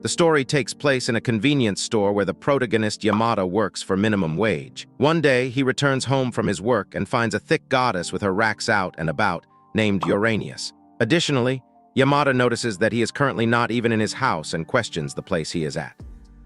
The story takes place in a convenience store where the protagonist Yamada works for minimum wage. One day, he returns home from his work and finds a thick goddess with her racks out and about, named Uranius. Additionally, Yamada notices that he is currently not even in his house and questions the place he is at.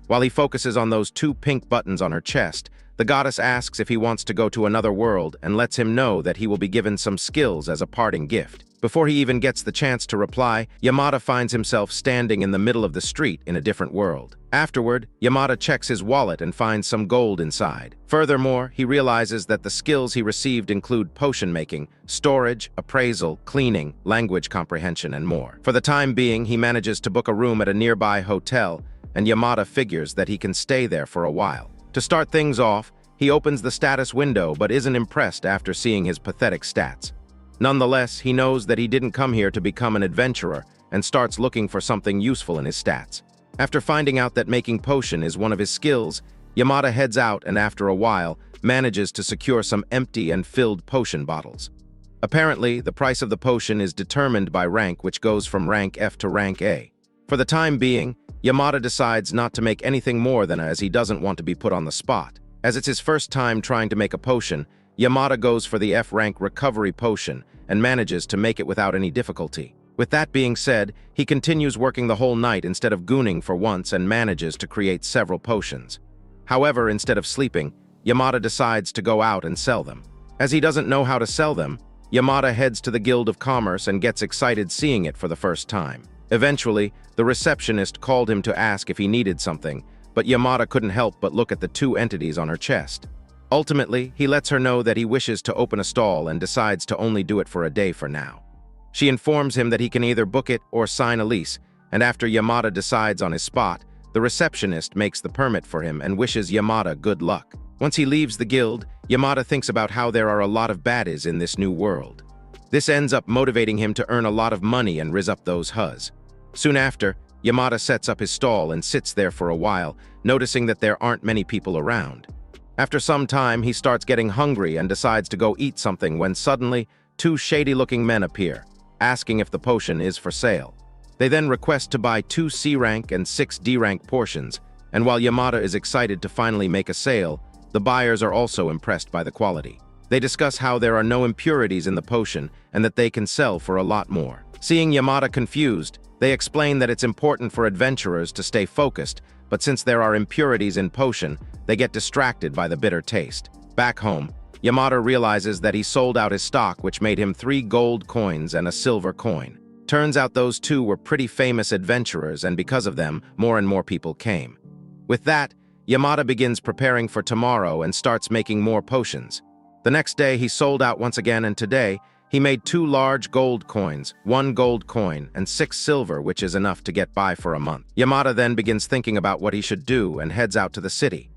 While he focuses on those two pink buttons on her chest, the goddess asks if he wants to go to another world and lets him know that he will be given some skills as a parting gift. Before he even gets the chance to reply, Yamada finds himself standing in the middle of the street in a different world. Afterward, Yamada checks his wallet and finds some gold inside. Furthermore, he realizes that the skills he received include potion making, storage, appraisal, cleaning, language comprehension, and more. For the time being, he manages to book a room at a nearby hotel, and Yamada figures that he can stay there for a while. To start things off, he opens the status window but isn't impressed after seeing his pathetic stats. Nonetheless, he knows that he didn't come here to become an adventurer and starts looking for something useful in his stats. After finding out that making potion is one of his skills, Yamada heads out and after a while manages to secure some empty and filled potion bottles. Apparently, the price of the potion is determined by rank, which goes from rank F to rank A. For the time being, Yamada decides not to make anything more than as he doesn't want to be put on the spot. As it's his first time trying to make a potion, Yamada goes for the F-rank recovery potion and manages to make it without any difficulty. With that being said, he continues working the whole night instead of gooning for once and manages to create several potions. However, instead of sleeping, Yamada decides to go out and sell them. As he doesn't know how to sell them, Yamada heads to the Guild of Commerce and gets excited seeing it for the first time. Eventually, the receptionist called him to ask if he needed something, but Yamada couldn't help but look at the two entities on her chest. Ultimately, he lets her know that he wishes to open a stall and decides to only do it for a day for now. She informs him that he can either book it or sign a lease, and after Yamada decides on his spot, the receptionist makes the permit for him and wishes Yamada good luck. Once he leaves the guild, Yamada thinks about how there are a lot of baddies in this new world. This ends up motivating him to earn a lot of money and rizz up those huzz. Soon after, Yamada sets up his stall and sits there for a while, noticing that there aren't many people around. After some time, he starts getting hungry and decides to go eat something when suddenly, two shady-looking men appear, asking if the potion is for sale. They then request to buy 2 C-rank and 6 D-rank portions, and while Yamada is excited to finally make a sale, the buyers are also impressed by the quality. They discuss how there are no impurities in the potion and that they can sell for a lot more. Seeing Yamada confused, they explain that it's important for adventurers to stay focused, but since there are impurities in potion, they get distracted by the bitter taste. Back home, Yamada realizes that he sold out his stock, which made him 3 gold coins and a silver coin. Turns out those two were pretty famous adventurers, and because of them, more and more people came. With that, Yamada begins preparing for tomorrow and starts making more potions. The next day, he sold out once again, and today, he made 2 large gold coins, 1 gold coin, and 6 silver, which is enough to get by for a month. Yamada then begins thinking about what he should do and heads out to the city.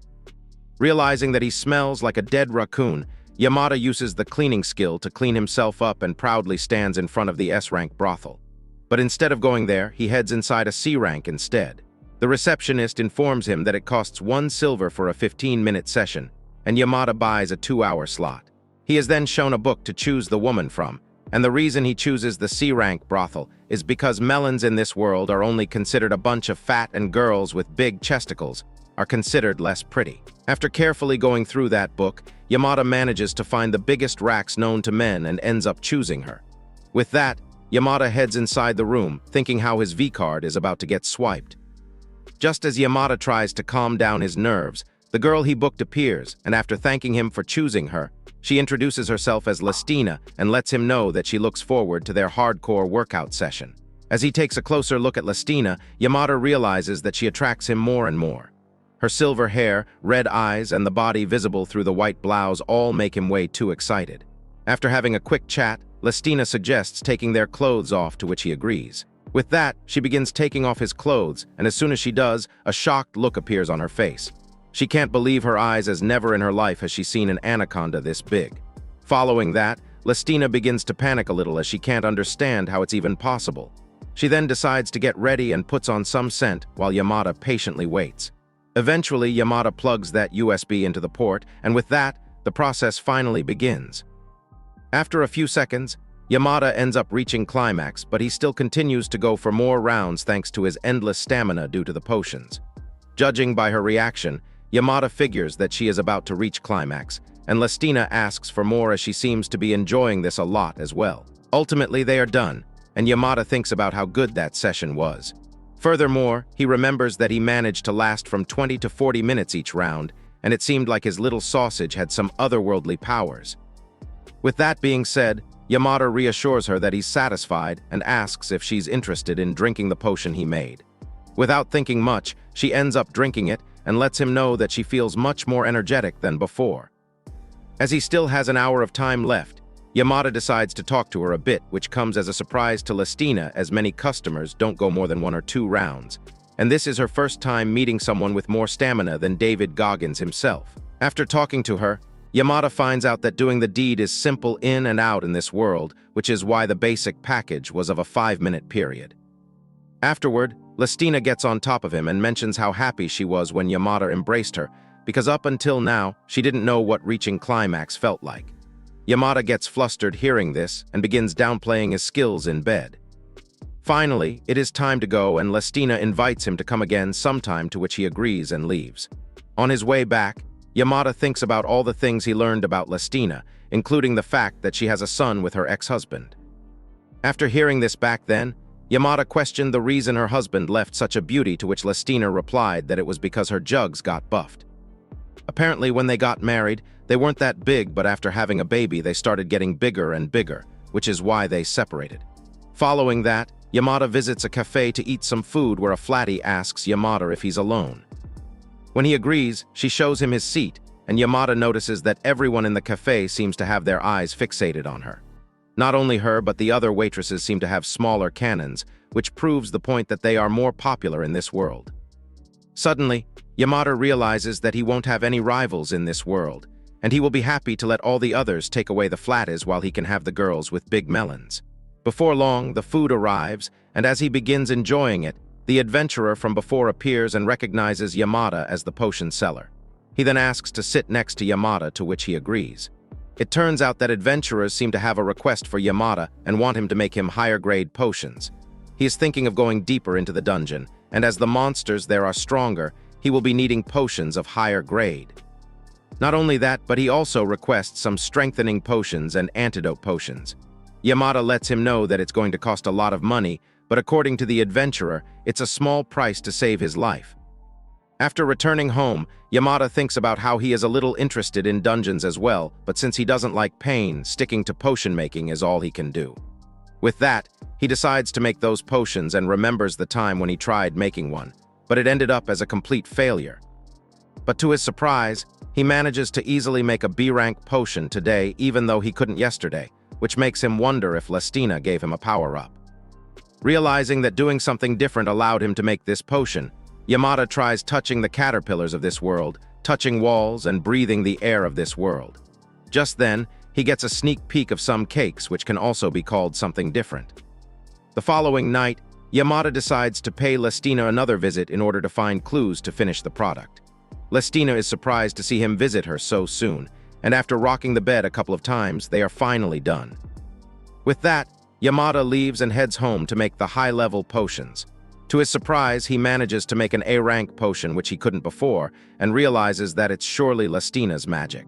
Realizing that he smells like a dead raccoon, Yamada uses the cleaning skill to clean himself up and proudly stands in front of the S-rank brothel. But instead of going there, he heads inside a C-rank instead. The receptionist informs him that it costs 1 silver for a 15-minute session, and Yamada buys a 2-hour slot. He is then shown a book to choose the woman from, and the reason he chooses the C-rank brothel is because melons in this world are only considered a bunch of fat, and girls with big chesticles are considered less pretty. After carefully going through that book, Yamada manages to find the biggest racks known to men and ends up choosing her. With that, Yamada heads inside the room, thinking how his V-card is about to get swiped. Just as Yamada tries to calm down his nerves, the girl he booked appears, and after thanking him for choosing her, she introduces herself as Lestina and lets him know that she looks forward to their hardcore workout session. As he takes a closer look at Lestina, Yamada realizes that she attracts him more and more. Her silver hair, red eyes, and the body visible through the white blouse all make him way too excited. After having a quick chat, Lestina suggests taking their clothes off, to which he agrees. With that, she begins taking off his clothes, and as soon as she does, a shocked look appears on her face. She can't believe her eyes, as never in her life has she seen an anaconda this big. Following that, Lestina begins to panic a little as she can't understand how it's even possible. She then decides to get ready and puts on some scent while Yamada patiently waits. Eventually, Yamada plugs that USB into the port, and with that, the process finally begins. After a few seconds, Yamada ends up reaching climax, but he still continues to go for more rounds thanks to his endless stamina due to the potions. Judging by her reaction, Yamada figures that she is about to reach climax, and Lestina asks for more as she seems to be enjoying this a lot as well. Ultimately, they are done, and Yamada thinks about how good that session was. Furthermore, he remembers that he managed to last from 20 to 40 minutes each round, and it seemed like his little sausage had some otherworldly powers. With that being said, Yamada reassures her that he's satisfied and asks if she's interested in drinking the potion he made. Without thinking much, she ends up drinking it and lets him know that she feels much more energetic than before. As he still has an hour of time left, Yamada decides to talk to her a bit, which comes as a surprise to Lestina as many customers don't go more than 1 or 2 rounds, and this is her first time meeting someone with more stamina than David Goggins himself. After talking to her, Yamada finds out that doing the deed is simple in and out in this world, which is why the basic package was of a 5-minute period. Afterward, Lestina gets on top of him and mentions how happy she was when Yamada embraced her, because up until now, she didn't know what reaching climax felt like. Yamada gets flustered hearing this and begins downplaying his skills in bed. Finally, it is time to go and Lestina invites him to come again sometime, to which he agrees and leaves. On his way back, Yamada thinks about all the things he learned about Lestina, including the fact that she has a son with her ex-husband. After hearing this back then, Yamada questioned the reason her husband left such a beauty, to which Lestina replied that it was because her jugs got buffed. Apparently, when they got married, they weren't that big, but after having a baby, they started getting bigger and bigger, which is why they separated. Following that, Yamada visits a cafe to eat some food where a flatty asks Yamada if he's alone. When he agrees, she shows him his seat, and Yamada notices that everyone in the cafe seems to have their eyes fixated on her. Not only her, but the other waitresses seem to have smaller cannons, which proves the point that they are more popular in this world. Suddenly, Yamada realizes that he won't have any rivals in this world, and he will be happy to let all the others take away the flatties while he can have the girls with big melons. Before long, the food arrives, and as he begins enjoying it, the adventurer from before appears and recognizes Yamada as the potion seller. He then asks to sit next to Yamada, to which he agrees. It turns out that adventurers seem to have a request for Yamada and want him to make him higher-grade potions. He is thinking of going deeper into the dungeon, and as the monsters there are stronger, he will be needing potions of higher grade. Not only that, but he also requests some strengthening potions and antidote potions. Yamada lets him know that it's going to cost a lot of money, but according to the adventurer, it's a small price to save his life. After returning home, Yamada thinks about how he is a little interested in dungeons as well, but since he doesn't like pain, sticking to potion making is all he can do. With that, he decides to make those potions and remembers the time when he tried making one, but it ended up as a complete failure. But to his surprise, he manages to easily make a B-rank potion today even though he couldn't yesterday, which makes him wonder if Lestina gave him a power-up. Realizing that doing something different allowed him to make this potion, Yamada tries touching the caterpillars of this world, touching walls and breathing the air of this world. Just then, he gets a sneak peek of some cakes, which can also be called something different. The following night, Yamada decides to pay Lestina another visit in order to find clues to finish the product. Lestina is surprised to see him visit her so soon, and after rocking the bed a couple of times, they are finally done. With that, Yamada leaves and heads home to make the high-level potions. To his surprise, he manages to make an A-rank potion which he couldn't before, and realizes that it's surely Lestina's magic.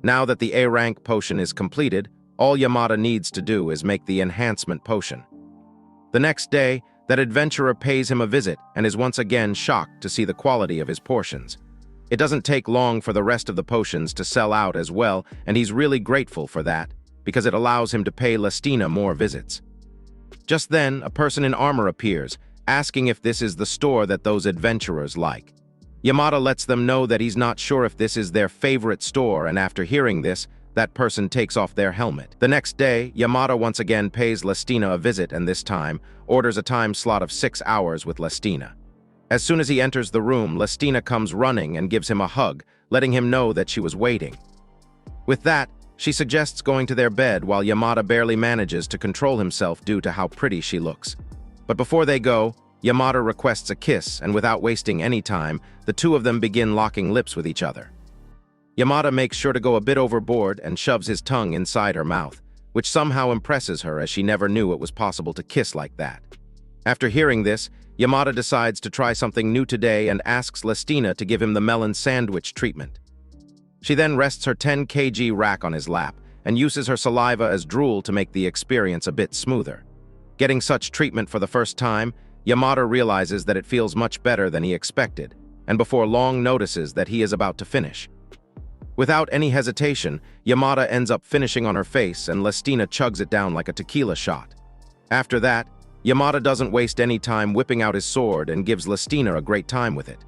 Now that the A-rank potion is completed, all Yamada needs to do is make the enhancement potion. The next day, that adventurer pays him a visit and is once again shocked to see the quality of his portions. It doesn't take long for the rest of the potions to sell out as well, and he's really grateful for that, because it allows him to pay Lestina more visits. Just then, a person in armor appears, asking if this is the store that those adventurers like. Yamada lets them know that he's not sure if this is their favorite store, and after hearing this, that person takes off their helmet. The next day, Yamada once again pays Lestina a visit and this time orders a time slot of 6 hours with Lestina. As soon as he enters the room, Lestina comes running and gives him a hug, letting him know that she was waiting. With that, she suggests going to their bed while Yamada barely manages to control himself due to how pretty she looks. But before they go, Yamada requests a kiss, and without wasting any time, the two of them begin locking lips with each other. Yamada makes sure to go a bit overboard and shoves his tongue inside her mouth, which somehow impresses her as she never knew it was possible to kiss like that. After hearing this, Yamada decides to try something new today and asks Lestina to give him the melon sandwich treatment. She then rests her 10 kg rack on his lap and uses her saliva as drool to make the experience a bit smoother. Getting such treatment for the first time, Yamada realizes that it feels much better than he expected, and before long notices that he is about to finish. Without any hesitation, Yamada ends up finishing on her face and Lestina chugs it down like a tequila shot. After that, Yamada doesn't waste any time whipping out his sword and gives Lestina a great time with it.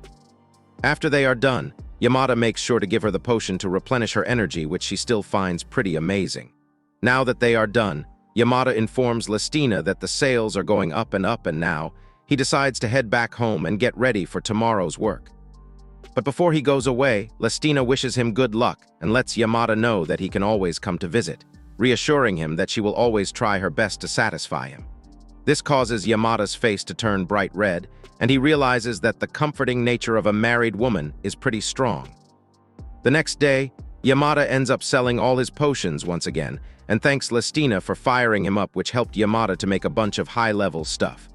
After they are done, Yamada makes sure to give her the potion to replenish her energy, which she still finds pretty amazing. Now that they are done, Yamada informs Lestina that the sales are going up, and now he decides to head back home and get ready for tomorrow's work. But before he goes away, Lestina wishes him good luck and lets Yamada know that he can always come to visit, reassuring him that she will always try her best to satisfy him. This causes Yamada's face to turn bright red, and he realizes that the comforting nature of a married woman is pretty strong. The next day, Yamada ends up selling all his potions once again, and thanks Lestina for firing him up, which helped Yamada to make a bunch of high-level stuff.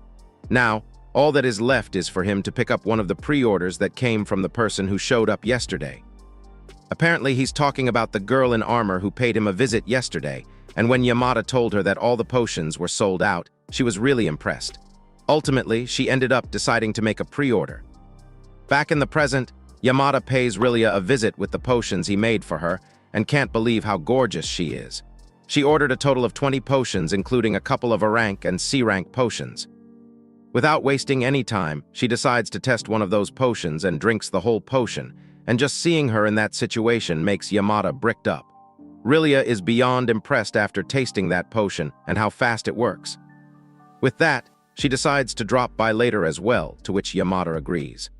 Now, all that is left is for him to pick up one of the pre-orders that came from the person who showed up yesterday. Apparently, he's talking about the girl in armor who paid him a visit yesterday, and when Yamada told her that all the potions were sold out, she was really impressed. Ultimately, she ended up deciding to make a pre-order. Back in the present, Yamada pays Rilia a visit with the potions he made for her and can't believe how gorgeous she is. She ordered a total of 20 potions, including a couple of A-rank and C-rank potions. Without wasting any time, she decides to test one of those potions and drinks the whole potion, and just seeing her in that situation makes Yamada bricked up. Rilia is beyond impressed after tasting that potion and how fast it works. With that, she decides to drop by later as well, to which Yamada agrees.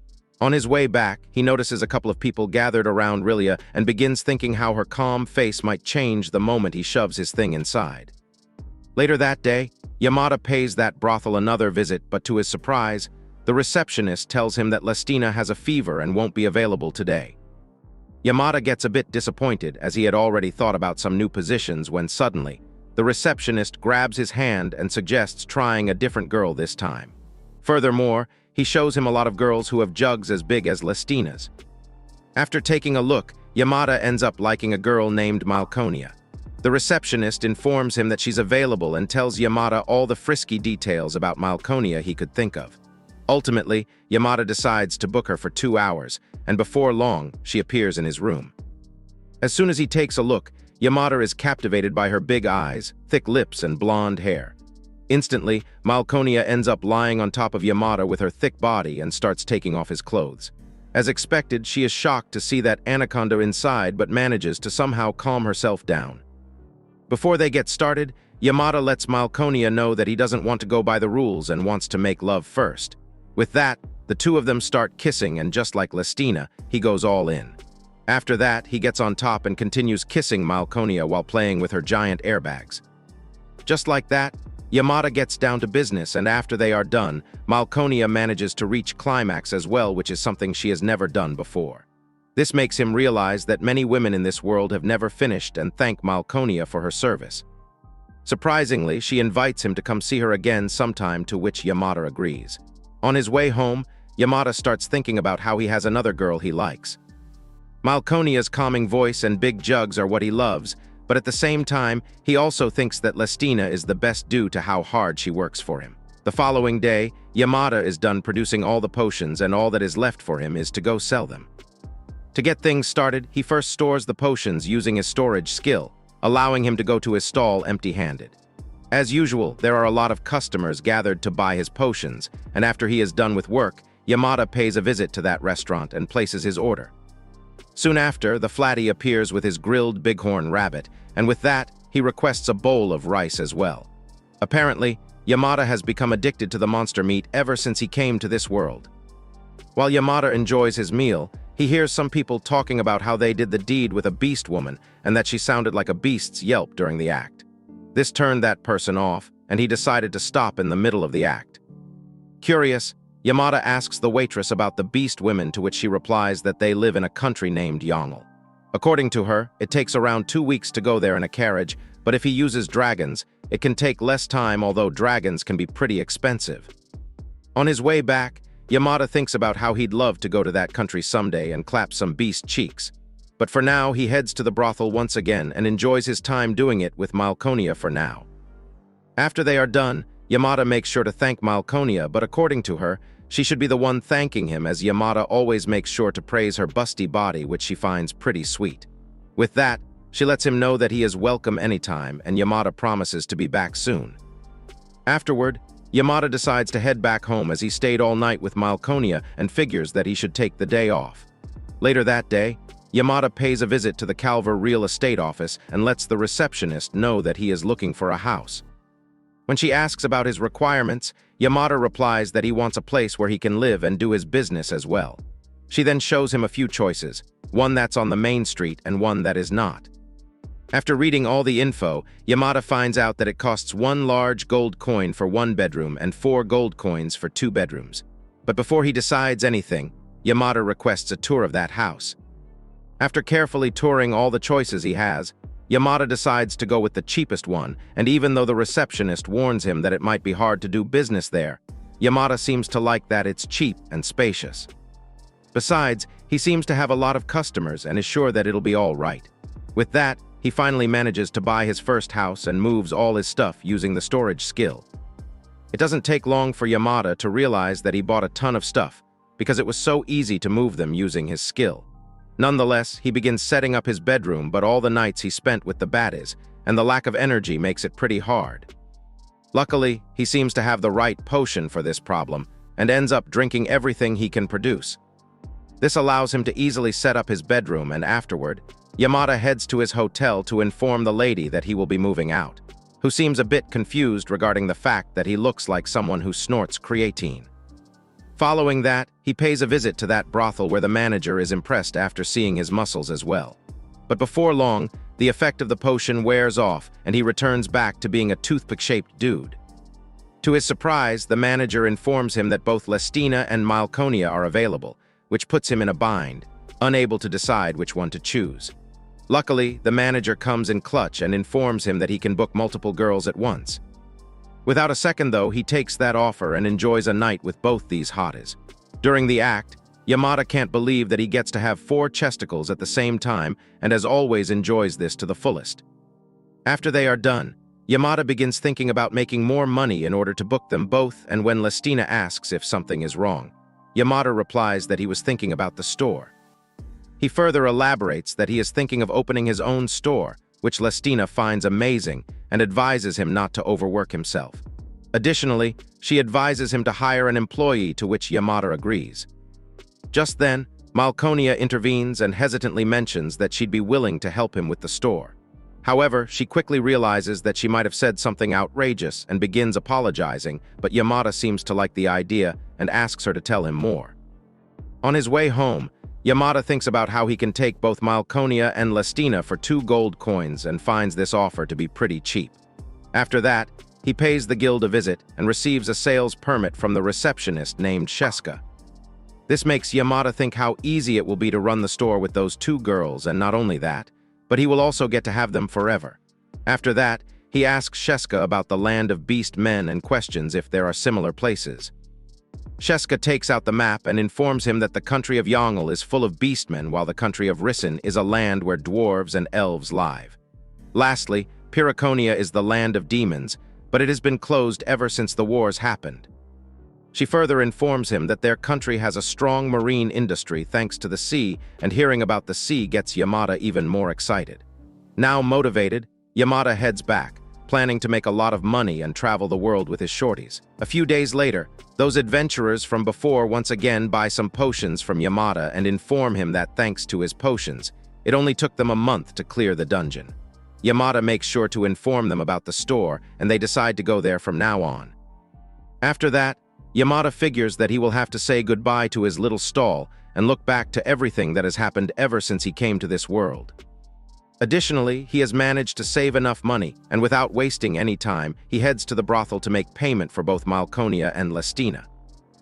On his way back, he notices a couple of people gathered around Rilia and begins thinking how her calm face might change the moment he shoves his thing inside. Later that day, Yamada pays that brothel another visit, but to his surprise, the receptionist tells him that Lestina has a fever and won't be available today. Yamada gets a bit disappointed as he had already thought about some new positions when suddenly, the receptionist grabs his hand and suggests trying a different girl this time. Furthermore, he shows him a lot of girls who have jugs as big as Lestina's. After taking a look, Yamada ends up liking a girl named Malconia. The receptionist informs him that she's available and tells Yamada all the frisky details about Malconia he could think of. Ultimately, Yamada decides to book her for 2 hours, and before long, she appears in his room. As soon as he takes a look, Yamada is captivated by her big eyes, thick lips, and blonde hair. Instantly, Malconia ends up lying on top of Yamada with her thick body and starts taking off his clothes. As expected, she is shocked to see that anaconda inside but manages to somehow calm herself down. Before they get started, Yamada lets Malconia know that he doesn't want to go by the rules and wants to make love first. With that, the two of them start kissing, and just like Lestina, he goes all in. After that, he gets on top and continues kissing Malconia while playing with her giant airbags. Just like that, Yamada gets down to business, and after they are done, Malconia manages to reach climax as well, which is something she has never done before. This makes him realize that many women in this world have never finished and thank Malconia for her service. Surprisingly, she invites him to come see her again sometime, to which Yamada agrees. On his way home, Yamada starts thinking about how he has another girl he likes. Malconia's calming voice and big jugs are what he loves, but at the same time, he also thinks that Lestina is the best due to how hard she works for him. The following day, Yamada is done producing all the potions, and all that is left for him is to go sell them. To get things started, he first stores the potions using his storage skill, allowing him to go to his stall empty-handed. As usual, there are a lot of customers gathered to buy his potions, and after he is done with work, Yamada pays a visit to that restaurant and places his order. Soon after, the flatty appears with his grilled bighorn rabbit, and with that, he requests a bowl of rice as well. Apparently, Yamada has become addicted to the monster meat ever since he came to this world. While Yamada enjoys his meal, he hears some people talking about how they did the deed with a beast woman and that she sounded like a beast's yelp during the act. This turned that person off, and he decided to stop in the middle of the act. Curious, Yamada asks the waitress about the beast women, to which she replies that they live in a country named Yongle. According to her, it takes around 2 weeks to go there in a carriage, but if he uses dragons, it can take less time, although dragons can be pretty expensive. On his way back, Yamada thinks about how he'd love to go to that country someday and clap some beast cheeks. But for now, he heads to the brothel once again and enjoys his time doing it with Malkonia for now. After they are done, Yamada makes sure to thank Malkonia, but according to her, she should be the one thanking him, as Yamada always makes sure to praise her busty body, which she finds pretty sweet. With that, she lets him know that he is welcome anytime, and Yamada promises to be back soon. Afterward, Yamada decides to head back home as he stayed all night with Malkonia and figures that he should take the day off. Later that day, Yamada pays a visit to the Calver real estate office and lets the receptionist know that he is looking for a house. When she asks about his requirements, Yamada replies that he wants a place where he can live and do his business as well. She then shows him a few choices, one that's on the main street and one that is not. After reading all the info, Yamada finds out that it costs 1 large gold coin for 1 bedroom and 4 gold coins for 2 bedrooms. But before he decides anything, Yamada requests a tour of that house. After carefully touring all the choices he has, Yamada decides to go with the cheapest one, and even though the receptionist warns him that it might be hard to do business there, Yamada seems to like that it's cheap and spacious. Besides, he seems to have a lot of customers and is sure that it'll be all right. With that, he finally manages to buy his first house and moves all his stuff using the storage skill. It doesn't take long for Yamada to realize that he bought a ton of stuff, because it was so easy to move them using his skill. Nonetheless, he begins setting up his bedroom, but all the nights he spent with the baddies, and the lack of energy makes it pretty hard. Luckily, he seems to have the right potion for this problem, and ends up drinking everything he can produce. This allows him to easily set up his bedroom, and afterward, Yamada heads to his hotel to inform the lady that he will be moving out, who seems a bit confused regarding the fact that he looks like someone who snorts creatine. Following that, he pays a visit to that brothel where the manager is impressed after seeing his muscles as well. But before long, the effect of the potion wears off and he returns back to being a toothpick-shaped dude. To his surprise, the manager informs him that both Lestina and Malkonia are available, which puts him in a bind, unable to decide which one to choose. Luckily, the manager comes in clutch and informs him that he can book multiple girls at once. Without a second, though, he takes that offer and enjoys a night with both these hotties. During the act, Yamada can't believe that he gets to have 4 chesticles at the same time and as always enjoys this to the fullest. After they are done, Yamada begins thinking about making more money in order to book them both, and when Lestina asks if something is wrong, Yamada replies that he was thinking about the store. He further elaborates that he is thinking of opening his own store, which Lestina finds amazing and advises him not to overwork himself. Additionally, she advises him to hire an employee, to which Yamada agrees. Just then, Malkonia intervenes and hesitantly mentions that she'd be willing to help him with the store. However, she quickly realizes that she might have said something outrageous and begins apologizing, but Yamada seems to like the idea and asks her to tell him more. On his way home, Yamada thinks about how he can take both Malkonia and Lestina for 2 gold coins and finds this offer to be pretty cheap. After that, he pays the guild a visit and receives a sales permit from the receptionist named Sheska. This makes Yamada think how easy it will be to run the store with those 2 girls, and not only that, but he will also get to have them forever. After that, he asks Sheska about the land of beast men and questions if there are similar places. Sheska takes out the map and informs him that the country of Yongle is full of beastmen, while the country of Rissen is a land where dwarves and elves live. Lastly, Pyraconia is the land of demons, but it has been closed ever since the wars happened. She further informs him that their country has a strong marine industry thanks to the sea, and hearing about the sea gets Yamada even more excited. Now motivated, Yamada heads back, planning to make a lot of money and travel the world with his shorties. A few days later, those adventurers from before once again buy some potions from Yamada and inform him that thanks to his potions, it only took them a month to clear the dungeon. Yamada makes sure to inform them about the store, and they decide to go there from now on. After that, Yamada figures that he will have to say goodbye to his little stall and look back to everything that has happened ever since he came to this world. Additionally, he has managed to save enough money, and without wasting any time, he heads to the brothel to make payment for both Malkonia and Lestina.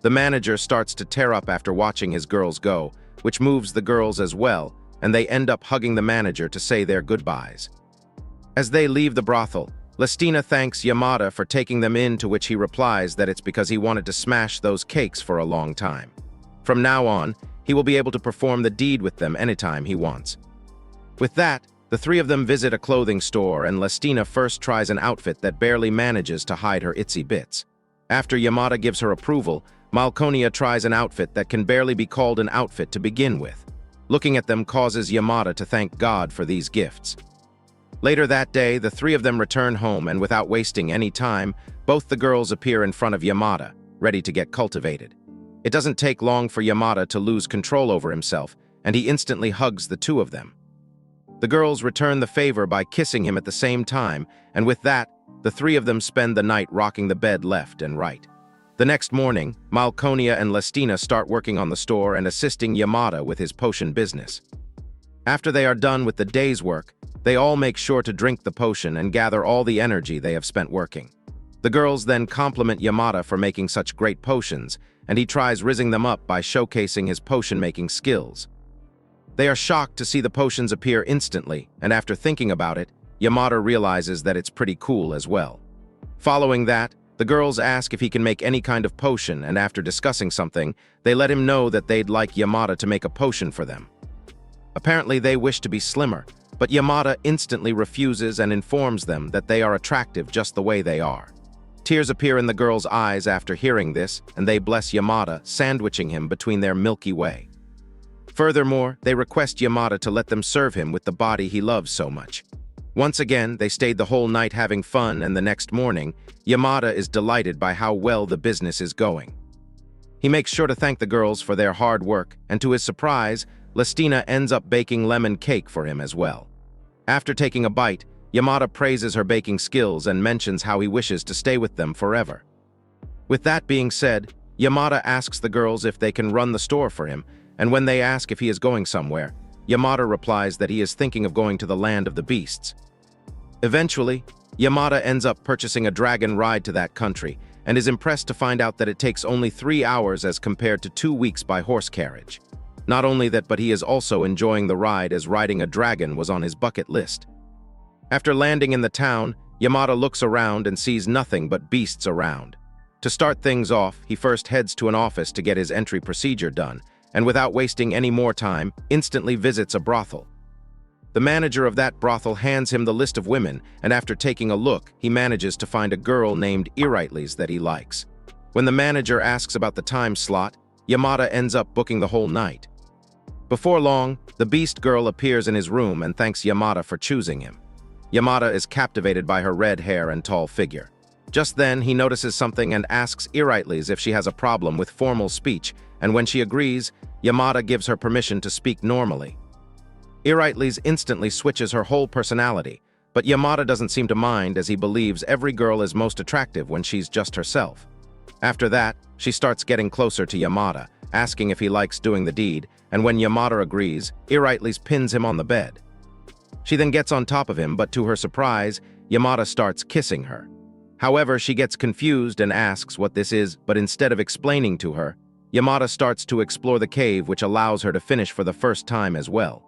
The manager starts to tear up after watching his girls go, which moves the girls as well, and they end up hugging the manager to say their goodbyes. As they leave the brothel, Lestina thanks Yamada for taking them in, to which he replies that it's because he wanted to smash those cakes for a long time. From now on, he will be able to perform the deed with them anytime he wants. With that, the three of them visit a clothing store, and Lestina first tries an outfit that barely manages to hide her itsy bits. After Yamada gives her approval, Malconia tries an outfit that can barely be called an outfit to begin with. Looking at them causes Yamada to thank God for these gifts. Later that day, the three of them return home, and without wasting any time, both the girls appear in front of Yamada, ready to get cultivated. It doesn't take long for Yamada to lose control over himself, and he instantly hugs the two of them. The girls return the favor by kissing him at the same time, and with that, the three of them spend the night rocking the bed left and right. The next morning, Malconia and Lestina start working on the store and assisting Yamada with his potion business. After they are done with the day's work, they all make sure to drink the potion and gather all the energy they have spent working. The girls then compliment Yamada for making such great potions, and he tries rizzing them up by showcasing his potion-making skills. They are shocked to see the potions appear instantly, and after thinking about it, Yamada realizes that it's pretty cool as well. Following that, the girls ask if he can make any kind of potion, and after discussing something, they let him know that they'd like Yamada to make a potion for them. Apparently they wish to be slimmer, but Yamada instantly refuses and informs them that they are attractive just the way they are. Tears appear in the girls' eyes after hearing this, and they bless Yamada, sandwiching him between their Milky Way. Furthermore, they request Yamada to let them serve him with the body he loves so much. Once again, they stayed the whole night having fun, and the next morning, Yamada is delighted by how well the business is going. He makes sure to thank the girls for their hard work, and to his surprise, Lestina ends up baking lemon cake for him as well. After taking a bite, Yamada praises her baking skills and mentions how he wishes to stay with them forever. With that being said, Yamada asks the girls if they can run the store for him, and when they ask if he is going somewhere, Yamada replies that he is thinking of going to the land of the beasts. Eventually, Yamada ends up purchasing a dragon ride to that country, and is impressed to find out that it takes only 3 hours as compared to 2 weeks by horse carriage. Not only that, but he is also enjoying the ride, as riding a dragon was on his bucket list. After landing in the town, Yamada looks around and sees nothing but beasts around. To start things off, he first heads to an office to get his entry procedure done, and without wasting any more time, instantly visits a brothel. The manager of that brothel hands him the list of women, and after taking a look, he manages to find a girl named Iritles that he likes. When the manager asks about the time slot, Yamada ends up booking the whole night. Before long, the beast girl appears in his room and thanks Yamada for choosing him. Yamada is captivated by her red hair and tall figure. Just then, he notices something and asks Iritles if she has a problem with formal speech, and when she agrees, Yamada gives her permission to speak normally. Iritles instantly switches her whole personality, but Yamada doesn't seem to mind, as he believes every girl is most attractive when she's just herself. After that, she starts getting closer to Yamada, asking if he likes doing the deed, and when Yamada agrees, Iritles pins him on the bed. She then gets on top of him, but to her surprise, Yamada starts kissing her. However, she gets confused and asks what this is, but instead of explaining to her, Yamada starts to explore the cave, which allows her to finish for the first time as well.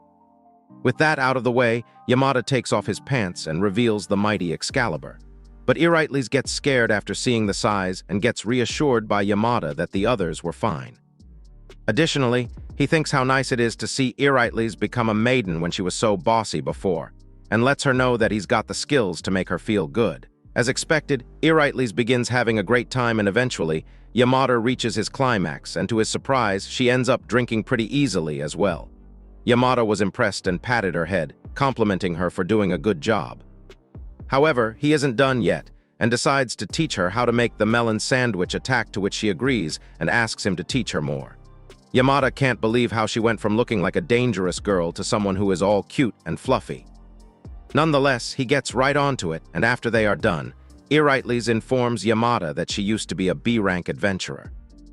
With that out of the way, Yamada takes off his pants and reveals the mighty Excalibur. But Iritles gets scared after seeing the size and gets reassured by Yamada that the others were fine. Additionally, he thinks how nice it is to see Iritles become a maiden when she was so bossy before, and lets her know that he's got the skills to make her feel good. As expected, Iritles begins having a great time, and eventually, Yamada reaches his climax, and to his surprise, she ends up drinking pretty easily as well. Yamada was impressed and patted her head, complimenting her for doing a good job. However, he isn't done yet, and decides to teach her how to make the melon sandwich attack, to which she agrees and asks him to teach her more. Yamada can't believe how she went from looking like a dangerous girl to someone who is all cute and fluffy. Nonetheless, he gets right onto it, and after they are done, Iritles informs Yamada that she used to be a B-rank adventurer.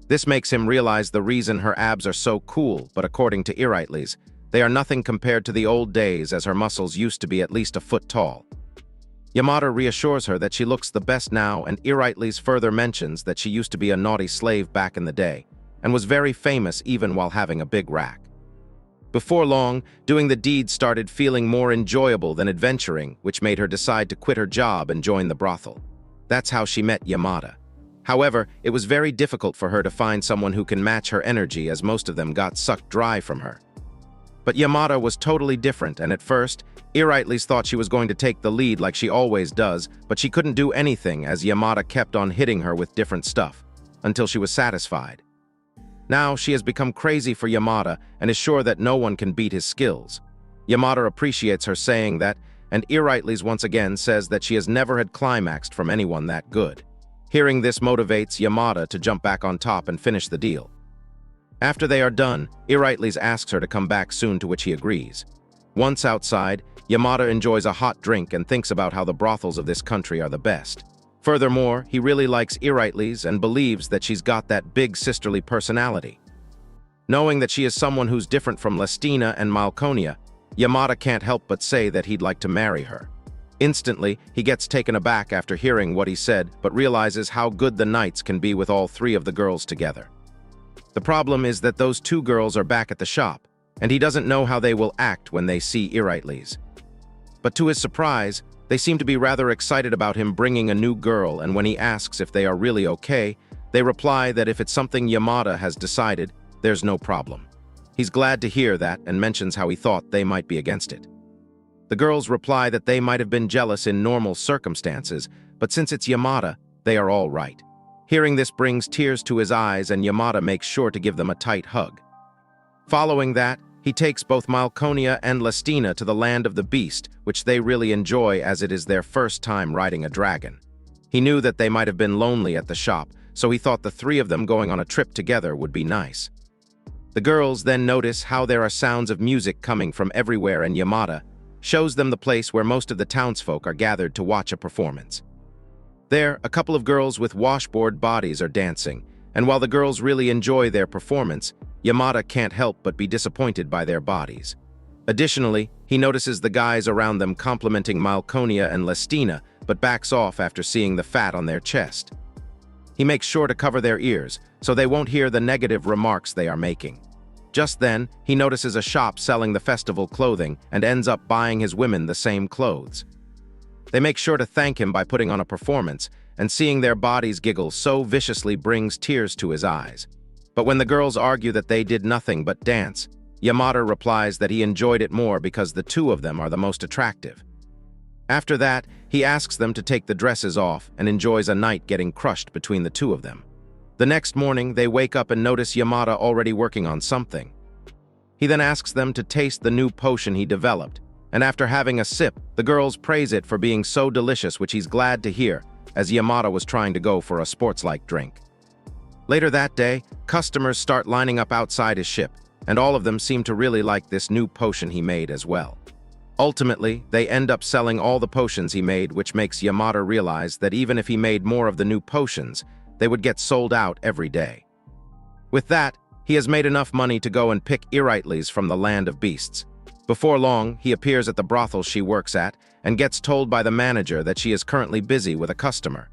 This makes him realize the reason her abs are so cool, but according to Iritles, they are nothing compared to the old days, as her muscles used to be at least a foot tall. Yamada reassures her that she looks the best now, and Iritles further mentions that she used to be a naughty slave back in the day, and was very famous even while having a big rack. Before long, doing the deed started feeling more enjoyable than adventuring, which made her decide to quit her job and join the brothel. That's how she met Yamada. However, it was very difficult for her to find someone who can match her energy, as most of them got sucked dry from her. But Yamada was totally different, and at first, Irightles thought she was going to take the lead like she always does, but she couldn't do anything as Yamada kept on hitting her with different stuff, until she was satisfied. Now she has become crazy for Yamada and is sure that no one can beat his skills. Yamada appreciates her saying that, and Irightles once again says that she has never had climaxed from anyone that good. Hearing this motivates Yamada to jump back on top and finish the deal. After they are done, Irightles asks her to come back soon, to which he agrees. Once outside, Yamada enjoys a hot drink and thinks about how the brothels of this country are the best. Furthermore, he really likes Irightles and believes that she's got that big sisterly personality. Knowing that she is someone who's different from Lestina and Malconia, Yamada can't help but say that he'd like to marry her. Instantly, he gets taken aback after hearing what he said, but realizes how good the nights can be with all three of the girls together. The problem is that those two girls are back at the shop, and he doesn't know how they will act when they see Irightles. But to his surprise, they seem to be rather excited about him bringing a new girl, and when he asks if they are really okay, they reply that if it's something Yamada has decided, there's no problem. He's glad to hear that and mentions how he thought they might be against it. The girls reply that they might have been jealous in normal circumstances, but since it's Yamada, they are all right. Hearing this brings tears to his eyes, and Yamada makes sure to give them a tight hug. Following that, he takes both Malconia and Lestina to the land of the beast, which they really enjoy as it is their first time riding a dragon. He knew that they might have been lonely at the shop, so he thought the three of them going on a trip together would be nice. The girls then notice how there are sounds of music coming from everywhere, and Yamada shows them the place where most of the townsfolk are gathered to watch a performance. There, a couple of girls with washboard bodies are dancing, and while the girls really enjoy their performance, Yamada can't help but be disappointed by their bodies. Additionally, he notices the guys around them complimenting Malconia and Lestina, but backs off after seeing the fat on their chest. He makes sure to cover their ears, so they won't hear the negative remarks they are making. Just then, he notices a shop selling the festival clothing and ends up buying his women the same clothes. They make sure to thank him by putting on a performance, and seeing their bodies giggle so viciously brings tears to his eyes. But when the girls argue that they did nothing but dance, Yamada replies that he enjoyed it more because the two of them are the most attractive. After that, he asks them to take the dresses off and enjoys a night getting crushed between the two of them. The next morning, they wake up and notice Yamada already working on something. He then asks them to taste the new potion he developed, and after having a sip, the girls praise it for being so delicious, which he's glad to hear, as Yamada was trying to go for a sports-like drink. Later that day, customers start lining up outside his ship, and all of them seem to really like this new potion he made as well. Ultimately, they end up selling all the potions he made, which makes Yamada realize that even if he made more of the new potions, they would get sold out every day. With that, he has made enough money to go and pick Irightles from the land of beasts. Before long, he appears at the brothel she works at and gets told by the manager that she is currently busy with a customer.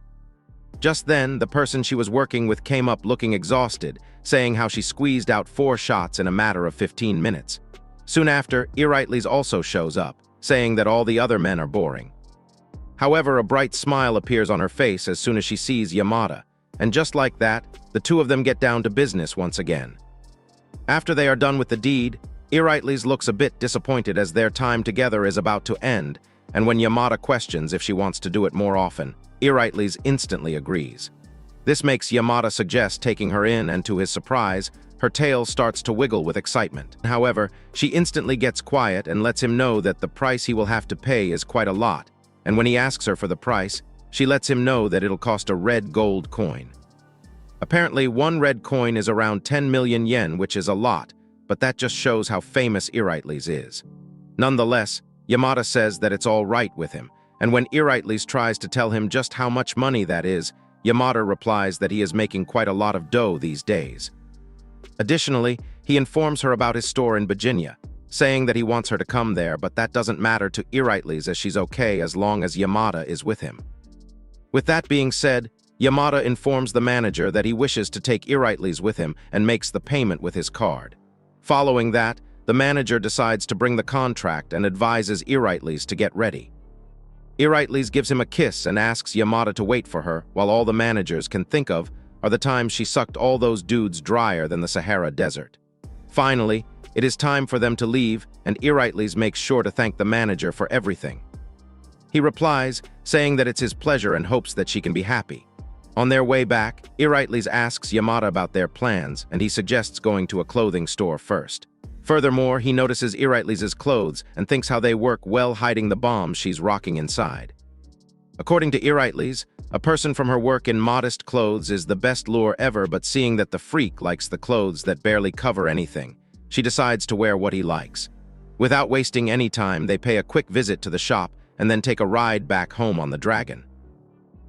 Just then, the person she was working with came up looking exhausted, saying how she squeezed out 4 shots in a matter of 15 minutes. Soon after, Irightles also shows up, saying that all the other men are boring. However, a bright smile appears on her face as soon as she sees Yamada, and just like that, the two of them get down to business once again. After they are done with the deed, Irightles looks a bit disappointed as their time together is about to end, and when Yamada questions if she wants to do it more often, Irightles instantly agrees. This makes Yamada suggest taking her in, and to his surprise, her tail starts to wiggle with excitement. However, she instantly gets quiet and lets him know that the price he will have to pay is quite a lot, and when he asks her for the price, she lets him know that it'll cost a red gold coin. Apparently, 1 red coin is around 10 million yen, which is a lot, but that just shows how famous Irightles is. Nonetheless, Yamada says that it's all right with him, and when Irightles tries to tell him just how much money that is, Yamada replies that he is making quite a lot of dough these days. Additionally, he informs her about his store in Virginia, saying that he wants her to come there, but that doesn't matter to Irightles as she's okay as long as Yamada is with him. With that being said, Yamada informs the manager that he wishes to take Irightles with him and makes the payment with his card. Following that, the manager decides to bring the contract and advises Iritles to get ready. Iritles gives him a kiss and asks Yamada to wait for her, while all the managers can think of are the times she sucked all those dudes drier than the Sahara Desert. Finally, it is time for them to leave, and Iritles makes sure to thank the manager for everything. He replies, saying that it's his pleasure and hopes that she can be happy. On their way back, Iritles asks Yamada about their plans, and he suggests going to a clothing store first. Furthermore, he notices Iritles' clothes and thinks how they work well hiding the bombs she's rocking inside. According to Iritles, a person from her work in modest clothes is the best lure ever, but seeing that the freak likes the clothes that barely cover anything, she decides to wear what he likes. Without wasting any time, they pay a quick visit to the shop and then take a ride back home on the Dragon.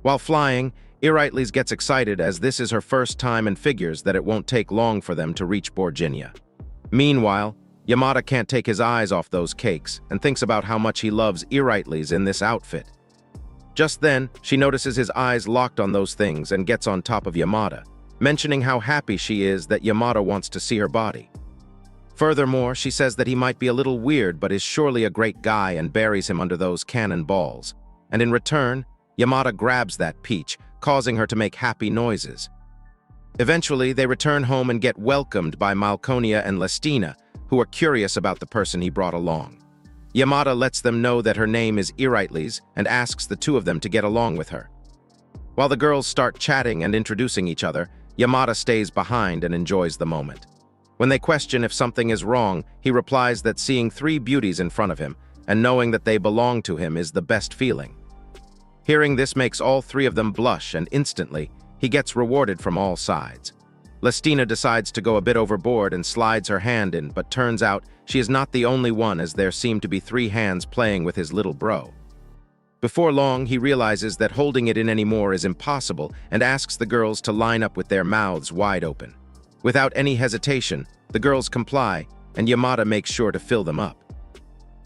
While flying, Iritles gets excited as this is her first time and figures that it won't take long for them to reach Borginia. Meanwhile, Yamada can't take his eyes off those cakes and thinks about how much he loves Iritles in this outfit. Just then, she notices his eyes locked on those things and gets on top of Yamada, mentioning how happy she is that Yamada wants to see her body. Furthermore, she says that he might be a little weird but is surely a great guy and buries him under those cannon balls. And in return, Yamada grabs that peach, causing her to make happy noises. Eventually, they return home and get welcomed by Malconia and Lestina, who are curious about the person he brought along. Yamada lets them know that her name is Iritles and asks the two of them to get along with her. While the girls start chatting and introducing each other, Yamada stays behind and enjoys the moment. When they question if something is wrong, he replies that seeing three beauties in front of him and knowing that they belong to him is the best feeling. Hearing this makes all three of them blush, and instantly, he gets rewarded from all sides. Lestina decides to go a bit overboard and slides her hand in, but turns out she is not the only one, as there seem to be three hands playing with his little bro. Before long, he realizes that holding it in anymore is impossible and asks the girls to line up with their mouths wide open. Without any hesitation, the girls comply, and Yamada makes sure to fill them up.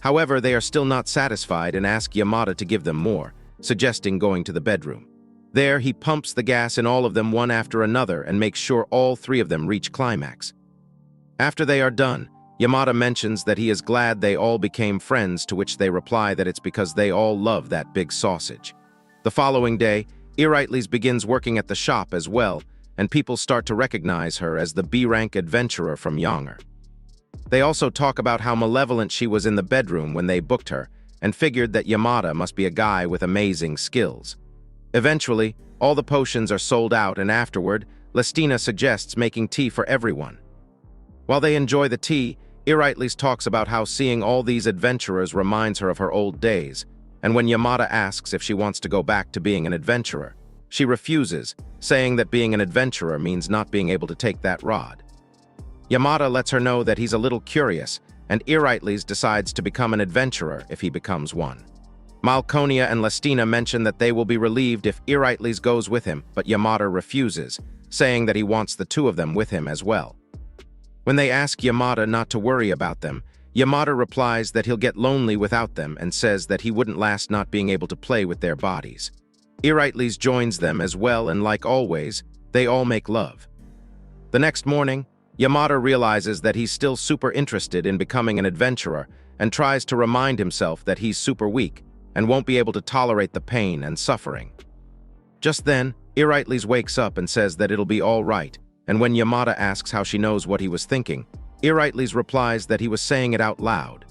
However, they are still not satisfied and ask Yamada to give them more, suggesting going to the bedroom. There, he pumps the gas in all of them one after another and makes sure all three of them reach climax. After they are done, Yamada mentions that he is glad they all became friends, to which they reply that it's because they all love that big sausage. The following day, Iritles begins working at the shop as well, and people start to recognize her as the B-rank adventurer from Yonger. They also talk about how malevolent she was in the bedroom when they booked her, and figured that Yamada must be a guy with amazing skills. Eventually, all the potions are sold out, and afterward, Lestina suggests making tea for everyone. While they enjoy the tea, Iritles talks about how seeing all these adventurers reminds her of her old days, and when Yamada asks if she wants to go back to being an adventurer, she refuses, saying that being an adventurer means not being able to take that rod. Yamada lets her know that he's a little curious, and Iritles decides to become an adventurer if he becomes one. Malconia and Lestina mention that they will be relieved if Iritles goes with him, but Yamada refuses, saying that he wants the two of them with him as well. When they ask Yamada not to worry about them, Yamada replies that he'll get lonely without them and says that he wouldn't last not being able to play with their bodies. Iritles joins them as well, and like always, they all make love. The next morning, Yamada realizes that he's still super interested in becoming an adventurer and tries to remind himself that he's super weak and won't be able to tolerate the pain and suffering. Just then, Iritles wakes up and says that it'll be all right, and when Yamada asks how she knows what he was thinking, Iritles replies that he was saying it out loud.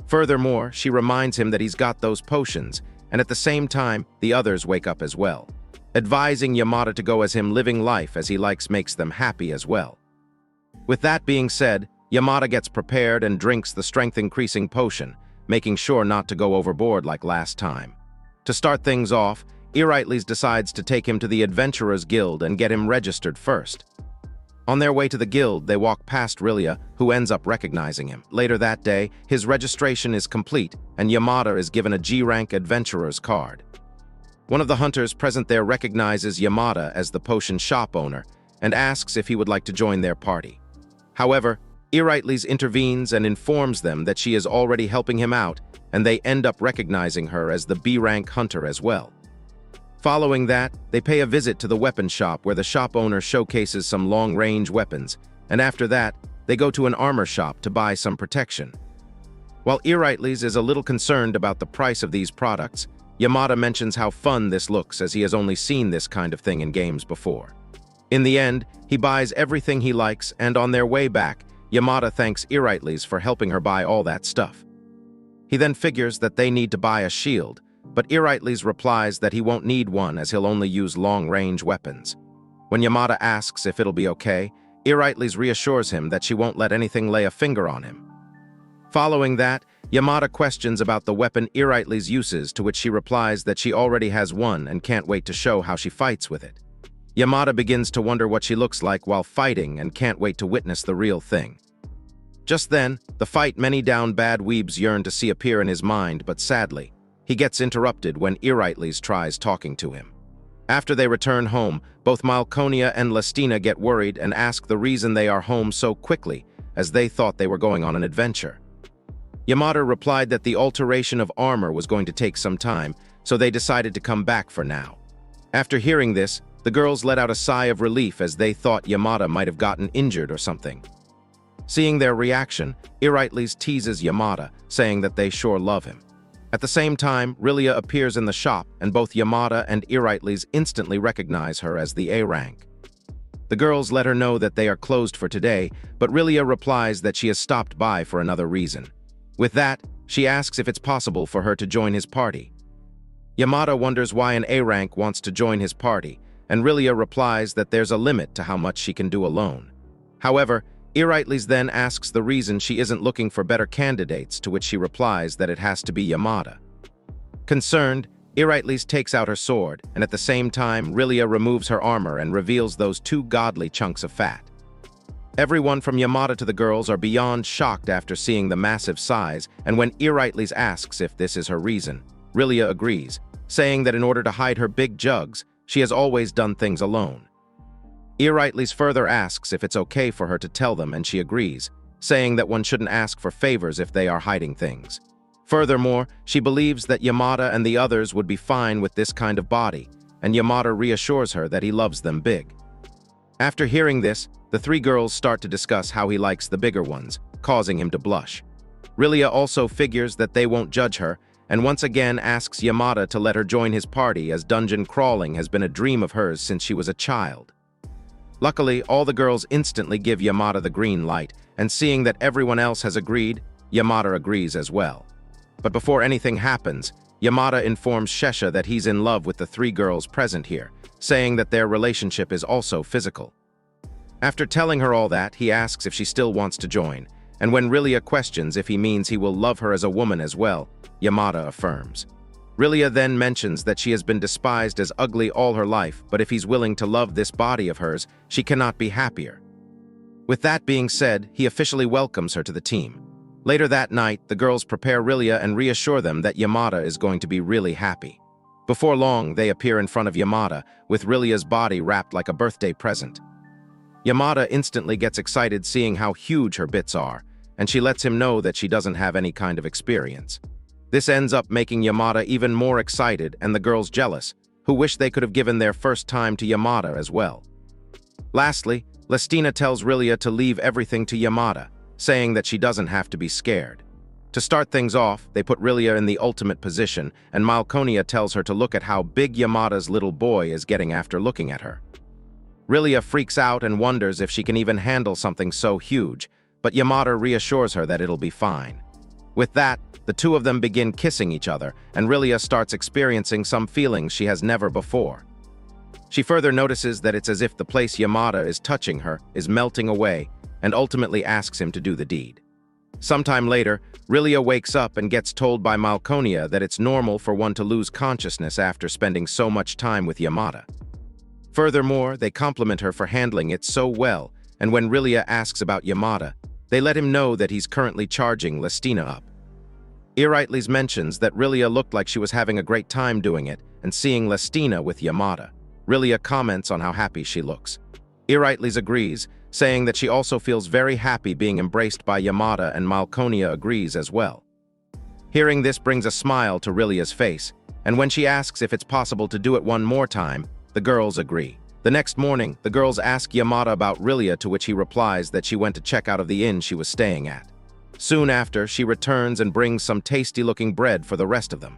Furthermore, she reminds him that he's got those potions, and at the same time, the others wake up as well, advising Yamada to go as him, living life as he likes makes them happy as well. With that being said, Yamada gets prepared and drinks the strength-increasing potion, making sure not to go overboard like last time. To start things off, Iritles decides to take him to the Adventurers Guild and get him registered first. On their way to the guild, they walk past Rilia, who ends up recognizing him. Later that day, his registration is complete, and Yamada is given a G-rank adventurer's card. One of the hunters present there recognizes Yamada as the potion shop owner and asks if he would like to join their party. However, Iritles intervenes and informs them that she is already helping him out, and they end up recognizing her as the B-rank hunter as well. Following that, they pay a visit to the weapon shop where the shop owner showcases some long-range weapons, and after that, they go to an armor shop to buy some protection. While Earightleys is a little concerned about the price of these products, Yamada mentions how fun this looks as he has only seen this kind of thing in games before. In the end, he buys everything he likes, and on their way back, Yamada thanks Earightleys for helping her buy all that stuff. He then figures that they need to buy a shield, but Earightleys replies that he won't need one as he'll only use long-range weapons. When Yamada asks if it'll be okay, Earightleys reassures him that she won't let anything lay a finger on him. Following that, Yamada questions about the weapon Earightleys uses, to which she replies that she already has one and can't wait to show how she fights with it. Yamada begins to wonder what she looks like while fighting and can't wait to witness the real thing. Just then, the fight many down bad weebs yearn to see appear in his mind, but sadly, he gets interrupted when Earightleys tries talking to him. After they return home, both Malconia and Lestina get worried and ask the reason they are home so quickly, as they thought they were going on an adventure. Yamada replied that the alteration of armor was going to take some time, so they decided to come back for now. After hearing this, the girls let out a sigh of relief as they thought Yamada might have gotten injured or something. Seeing their reaction, Earightleys teases Yamada, saying that they sure love him. At the same time, Rillia appears in the shop, and both Yamada and Earightleys instantly recognize her as the A rank. The girls let her know that they are closed for today, but Rillia replies that she has stopped by for another reason. With that, she asks if it's possible for her to join his party. Yamada wonders why an A rank wants to join his party, and Rillia replies that there's a limit to how much she can do alone. However, Earightleys then asks the reason she isn't looking for better candidates, to which she replies that it has to be Yamada. Concerned, Earightleys takes out her sword, and at the same time, Rillia removes her armor and reveals those two godly chunks of fat. Everyone from Yamada to the girls are beyond shocked after seeing the massive size, and when Earightleys asks if this is her reason, Rillia agrees, saying that in order to hide her big jugs, she has always done things alone. Earightleys further asks if it's okay for her to tell them, and she agrees, saying that one shouldn't ask for favors if they are hiding things. Furthermore, she believes that Yamada and the others would be fine with this kind of body, and Yamada reassures her that he loves them big. After hearing this, the three girls start to discuss how he likes the bigger ones, causing him to blush. Rillia also figures that they won't judge her, and once again asks Yamada to let her join his party, as dungeon crawling has been a dream of hers since she was a child. Luckily, all the girls instantly give Yamada the green light, and seeing that everyone else has agreed, Yamada agrees as well. But before anything happens, Yamada informs Shesha that he's in love with the three girls present here, saying that their relationship is also physical. After telling her all that, he asks if she still wants to join, and when Rillia questions if he means he will love her as a woman as well, Yamada affirms. Rillia then mentions that she has been despised as ugly all her life, but if he's willing to love this body of hers, she cannot be happier. With that being said, he officially welcomes her to the team. Later that night, the girls prepare Rillia and reassure them that Yamada is going to be really happy. Before long, they appear in front of Yamada, with Rillia's body wrapped like a birthday present. Yamada instantly gets excited seeing how huge her bits are, and she lets him know that she doesn't have any kind of experience. This ends up making Yamada even more excited and the girls jealous, who wish they could have given their first time to Yamada as well. Lastly, Lestina tells Rillia to leave everything to Yamada, saying that she doesn't have to be scared. To start things off, they put Rillia in the ultimate position, and Malconia tells her to look at how big Yamada's little boy is getting after looking at her. Rillia freaks out and wonders if she can even handle something so huge, but Yamada reassures her that it'll be fine. With that, the two of them begin kissing each other, and Rillia starts experiencing some feelings she has never before. She further notices that it's as if the place Yamada is touching her is melting away, and ultimately asks him to do the deed. Sometime later, Rillia wakes up and gets told by Malconia that it's normal for one to lose consciousness after spending so much time with Yamada. Furthermore, they compliment her for handling it so well, and when Rillia asks about Yamada, they let him know that he's currently charging Lestina up. Earightleys mentions that Rillia looked like she was having a great time doing it and seeing Lestina with Yamada. Rillia comments on how happy she looks. Earightleys agrees, saying that she also feels very happy being embraced by Yamada, and Malconia agrees as well. Hearing this brings a smile to Rillia's face, and when she asks if it's possible to do it one more time, the girls agree. The next morning, the girls ask Yamada about Rilia, to which he replies that she went to check out of the inn she was staying at. Soon after, she returns and brings some tasty-looking bread for the rest of them.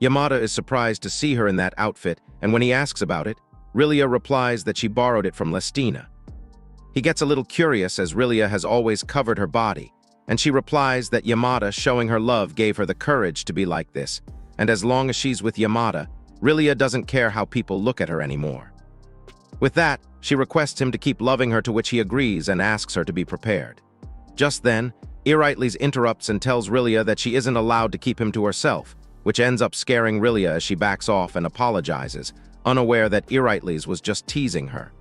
Yamada is surprised to see her in that outfit, and when he asks about it, Rilia replies that she borrowed it from Lestina. He gets a little curious as Rilia has always covered her body, and she replies that Yamada showing her love gave her the courage to be like this, and as long as she's with Yamada, Rilia doesn't care how people look at her anymore. With that, she requests him to keep loving her, to which he agrees and asks her to be prepared. Just then, Iritles interrupts and tells Rilia that she isn't allowed to keep him to herself, which ends up scaring Rilia as she backs off and apologizes, unaware that Iritles was just teasing her.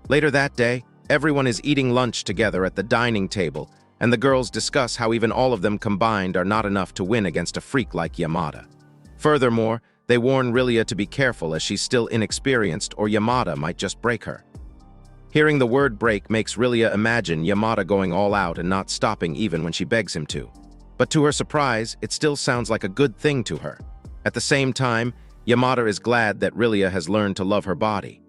Later that day, everyone is eating lunch together at the dining table, and the girls discuss how even all of them combined are not enough to win against a freak like Yamada. Furthermore, they warn Rilia to be careful as she's still inexperienced or Yamada might just break her. Hearing the word break makes Rilia imagine Yamada going all out and not stopping even when she begs him to. But to her surprise, it still sounds like a good thing to her. At the same time, Yamada is glad that Rilia has learned to love her body.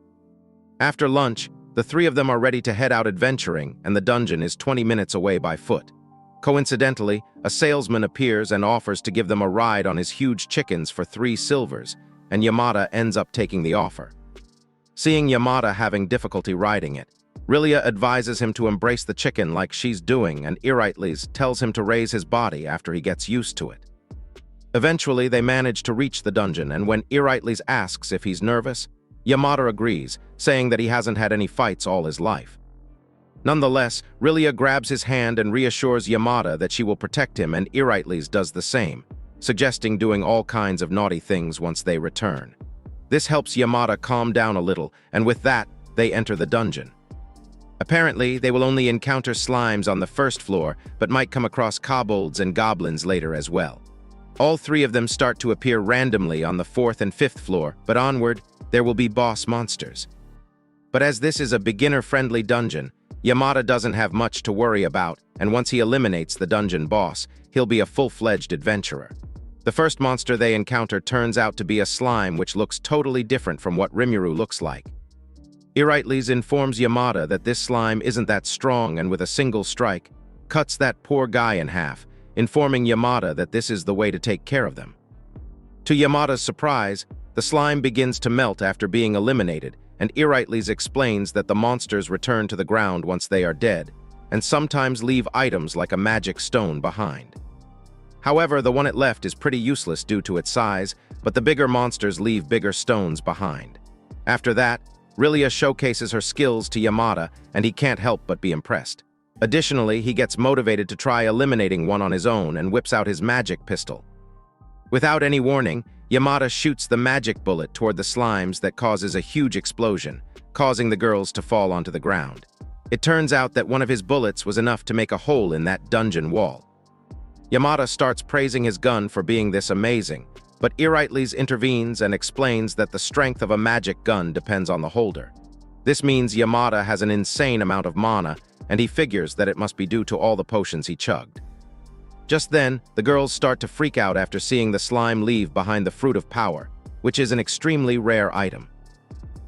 After lunch, the three of them are ready to head out adventuring, and the dungeon is 20 minutes away by foot. Coincidentally, a salesman appears and offers to give them a ride on his huge chickens for 3 silvers, and Yamada ends up taking the offer. Seeing Yamada having difficulty riding it, Rilia advises him to embrace the chicken like she's doing, and Iritles tells him to raise his body after he gets used to it. Eventually, they manage to reach the dungeon, and when Iritles asks if he's nervous, Yamada agrees, saying that he hasn't had any fights all his life. Nonetheless, Rilia grabs his hand and reassures Yamada that she will protect him, and Iritles does the same, suggesting doing all kinds of naughty things once they return. This helps Yamada calm down a little, and with that, they enter the dungeon. Apparently, they will only encounter slimes on the first floor, but might come across kobolds and goblins later as well. All 3 of them start to appear randomly on the 4th and 5th floor, but onward, there will be boss monsters. But as this is a beginner-friendly dungeon, Yamada doesn't have much to worry about, and once he eliminates the dungeon boss, he'll be a full-fledged adventurer. The first monster they encounter turns out to be a slime which looks totally different from what Rimuru looks like. Iritles informs Yamada that this slime isn't that strong, and with a single strike, cuts that poor guy in half, informing Yamada that this is the way to take care of them. To Yamada's surprise, the slime begins to melt after being eliminated, and Iritles explains that the monsters return to the ground once they are dead, and sometimes leave items like a magic stone behind. However, the one it left is pretty useless due to its size, but the bigger monsters leave bigger stones behind. After that, Rilia showcases her skills to Yamada, and he can't help but be impressed. Additionally, he gets motivated to try eliminating one on his own and whips out his magic pistol. Without any warning, Yamada shoots the magic bullet toward the slimes that causes a huge explosion, causing the girls to fall onto the ground. It turns out that one of his bullets was enough to make a hole in that dungeon wall. Yamada starts praising his gun for being this amazing, but Iritles intervenes and explains that the strength of a magic gun depends on the holder. This means Yamada has an insane amount of mana, and he figures that it must be due to all the potions he chugged. Just then, the girls start to freak out after seeing the slime leave behind the Fruit of Power, which is an extremely rare item.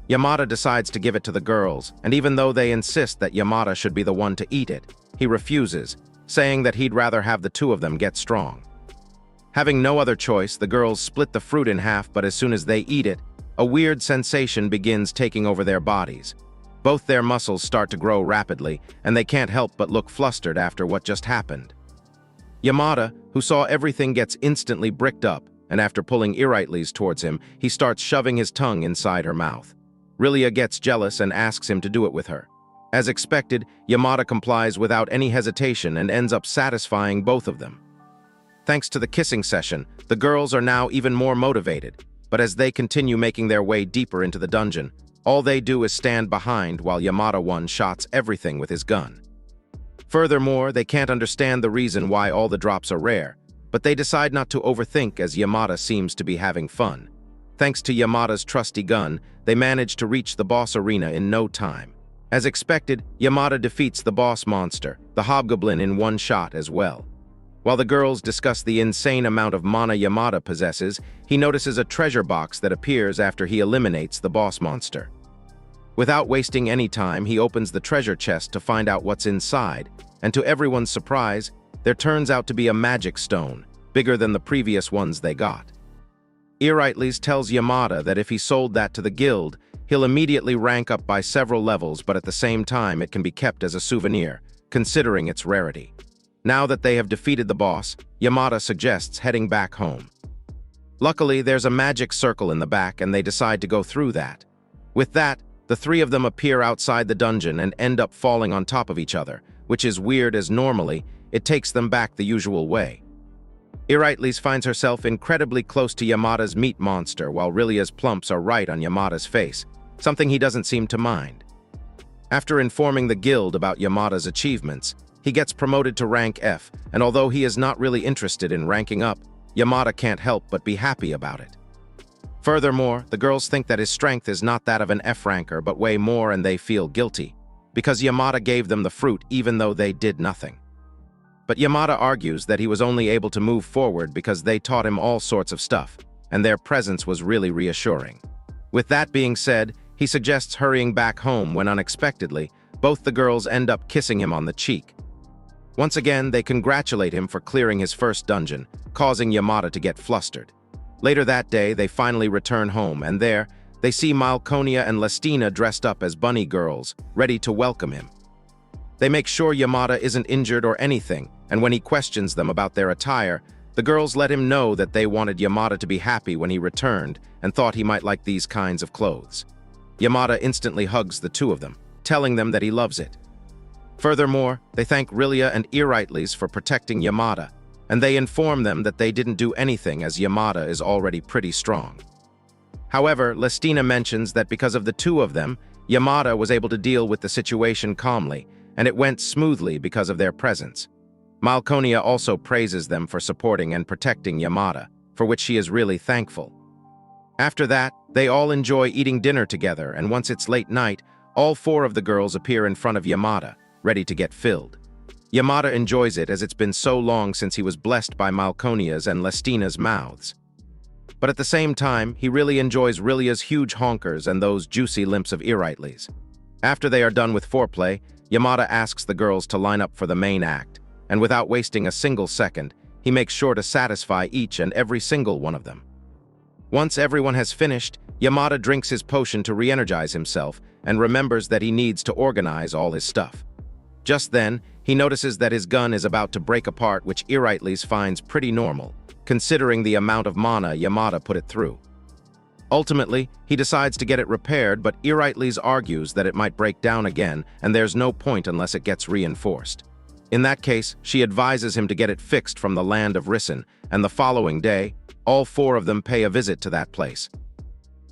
Yamada decides to give it to the girls, and even though they insist that Yamada should be the one to eat it, he refuses, saying that he'd rather have the 2 of them get strong. Having no other choice, the girls split the fruit in half, but as soon as they eat it, a weird sensation begins taking over their bodies. Both their muscles start to grow rapidly, and they can't help but look flustered after what just happened. Yamada, who saw everything, gets instantly bricked up, and after pulling Iritles towards him, he starts shoving his tongue inside her mouth. Rilia gets jealous and asks him to do it with her. As expected, Yamada complies without any hesitation and ends up satisfying both of them. Thanks to the kissing session, the girls are now even more motivated, but as they continue making their way deeper into the dungeon, all they do is stand behind while Yamada one-shots everything with his gun. Furthermore, they can't understand the reason why all the drops are rare, but they decide not to overthink as Yamada seems to be having fun. Thanks to Yamada's trusty gun, they manage to reach the boss arena in no time. As expected, Yamada defeats the boss monster, the Hobgoblin, in one shot as well. While the girls discuss the insane amount of mana Yamada possesses, he notices a treasure box that appears after he eliminates the boss monster. Without wasting any time, he opens the treasure chest to find out what's inside, and to everyone's surprise, there turns out to be a magic stone, bigger than the previous ones they got. Eurytles tells Yamada that if he sold that to the guild, he'll immediately rank up by several levels, but at the same time it can be kept as a souvenir, considering its rarity. Now that they have defeated the boss, Yamada suggests heading back home. Luckily, there's a magic circle in the back and they decide to go through that. With that, the three of them appear outside the dungeon and end up falling on top of each other, which is weird as normally it takes them back the usual way. Eurytles finds herself incredibly close to Yamada's meat monster while Rillia's plumps are right on Yamada's face, something he doesn't seem to mind. After informing the guild about Yamada's achievements, he gets promoted to rank F, and although he is not really interested in ranking up, Yamada can't help but be happy about it. Furthermore, the girls think that his strength is not that of an F ranker but way more, and they feel guilty, because Yamada gave them the fruit even though they did nothing. But Yamada argues that he was only able to move forward because they taught him all sorts of stuff, and their presence was really reassuring. With that being said, he suggests hurrying back home when unexpectedly, both the girls end up kissing him on the cheek. Once again, they congratulate him for clearing his first dungeon, causing Yamada to get flustered. Later that day, they finally return home, and there, they see Malconia and Lestina dressed up as bunny girls, ready to welcome him. They make sure Yamada isn't injured or anything, and when he questions them about their attire, the girls let him know that they wanted Yamada to be happy when he returned and thought he might like these kinds of clothes. Yamada instantly hugs the two of them, telling them that he loves it. Furthermore, they thank Rillia and Eurytles for protecting Yamada, and they inform them that they didn't do anything as Yamada is already pretty strong. However, Lestina mentions that because of the two of them, Yamada was able to deal with the situation calmly, and it went smoothly because of their presence. Malconia also praises them for supporting and protecting Yamada, for which she is really thankful. After that, they all enjoy eating dinner together, and once it's late night, all four of the girls appear in front of Yamada, ready to get filled. Yamada enjoys it as it's been so long since he was blessed by Malconia's and Lestina's mouths. But at the same time, he really enjoys Rillia's huge honkers and those juicy limps of Eurytles. After they are done with foreplay, Yamada asks the girls to line up for the main act, and without wasting a single second, he makes sure to satisfy each and every single one of them. Once everyone has finished, Yamada drinks his potion to re-energize himself and remembers that he needs to organize all his stuff. Just then, he notices that his gun is about to break apart, which Eurytles finds pretty normal, considering the amount of mana Yamada put it through. Ultimately, he decides to get it repaired, but Eurytles argues that it might break down again, and there's no point unless it gets reinforced. In that case, she advises him to get it fixed from the land of Risen, and the following day, all four of them pay a visit to that place.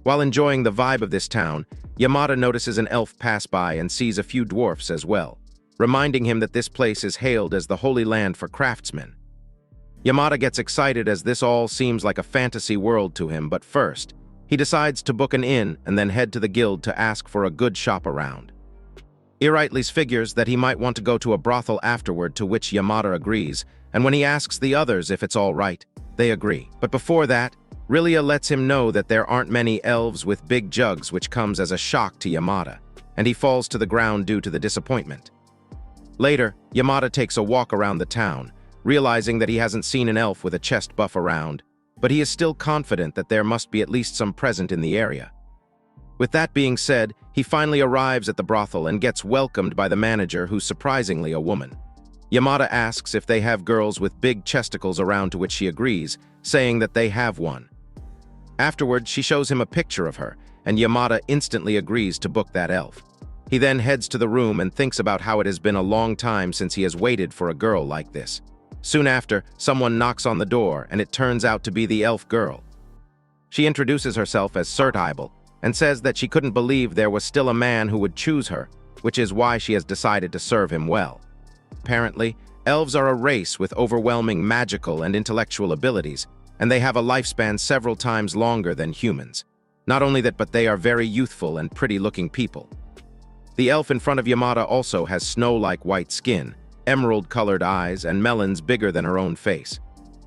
While enjoying the vibe of this town, Yamada notices an elf pass by and sees a few dwarfs as well, reminding him that this place is hailed as the Holy Land for craftsmen. Yamada gets excited as this all seems like a fantasy world to him, but first, he decides to book an inn and then head to the guild to ask for a good shop around. Eurytles figures that he might want to go to a brothel afterward, to which Yamada agrees, and when he asks the others if it's all right, they agree. But before that, Rillia lets him know that there aren't many elves with big jugs, which comes as a shock to Yamada, and he falls to the ground due to the disappointment. Later, Yamada takes a walk around the town, realizing that he hasn't seen an elf with a chest buff around, but he is still confident that there must be at least some present in the area. With that being said, he finally arrives at the brothel and gets welcomed by the manager, who's surprisingly a woman. Yamada asks if they have girls with big chesticles around, to which she agrees, saying that they have one. Afterward, she shows him a picture of her, and Yamada instantly agrees to book that elf. He then heads to the room and thinks about how it has been a long time since he has waited for a girl like this. Soon after, someone knocks on the door, and it turns out to be the elf girl. She introduces herself as Surtibel and says that she couldn't believe there was still a man who would choose her, which is why she has decided to serve him well. Apparently, elves are a race with overwhelming magical and intellectual abilities, and they have a lifespan several times longer than humans. Not only that, but they are very youthful and pretty-looking people. The elf in front of Yamada also has snow-like white skin, emerald-colored eyes, and melons bigger than her own face.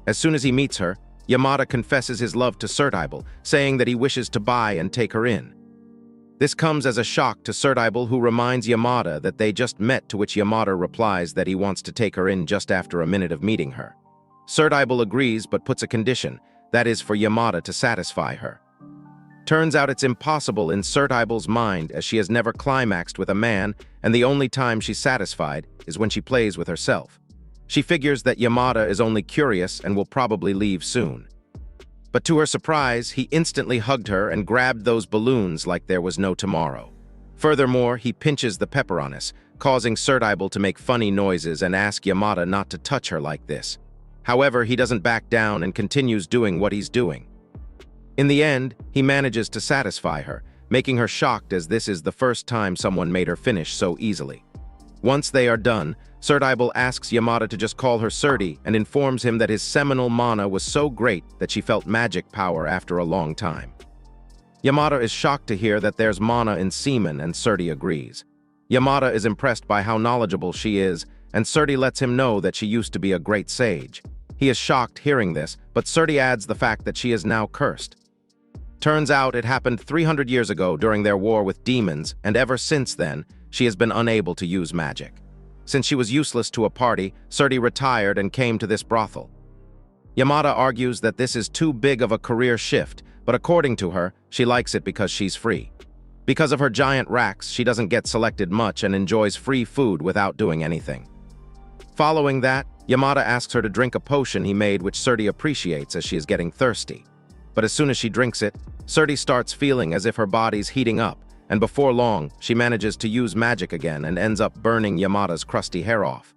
As soon as he meets her, Yamada confesses his love to Surtibel, saying that he wishes to buy and take her in. This comes as a shock to Sertibal, who reminds Yamada that they just met, to which Yamada replies that he wants to take her in just after a minute of meeting her. Sertibal agrees but puts a condition, that is for Yamada to satisfy her. Turns out it's impossible in Sertibal's mind, as she has never climaxed with a man, and the only time she's satisfied is when she plays with herself. She figures that Yamada is only curious and will probably leave soon. But to her surprise, he instantly hugged her and grabbed those balloons like there was no tomorrow. Furthermore, he pinches the Peperonis, causing Sertibal to make funny noises and ask Yamada not to touch her like this. However, he doesn't back down and continues doing what he's doing. In the end, he manages to satisfy her, making her shocked, as this is the first time someone made her finish so easily. Once they are done, Sertibal asks Yamada to just call her Serti and informs him that his seminal mana was so great that she felt magic power after a long time. Yamada is shocked to hear that there's mana in semen, and Serti agrees. Yamada is impressed by how knowledgeable she is, and Serti lets him know that she used to be a great sage. He is shocked hearing this, but Serti adds the fact that she is now cursed. Turns out it happened 300 years ago during their war with demons, and ever since then, she has been unable to use magic. Since she was useless to a party, Serti retired and came to this brothel. Yamada argues that this is too big of a career shift, but according to her, she likes it because she's free. Because of her giant racks, she doesn't get selected much and enjoys free food without doing anything. Following that, Yamada asks her to drink a potion he made, which Serti appreciates as she is getting thirsty. But as soon as she drinks it, Serti starts feeling as if her body's heating up, and before long, she manages to use magic again and ends up burning Yamada's crusty hair off.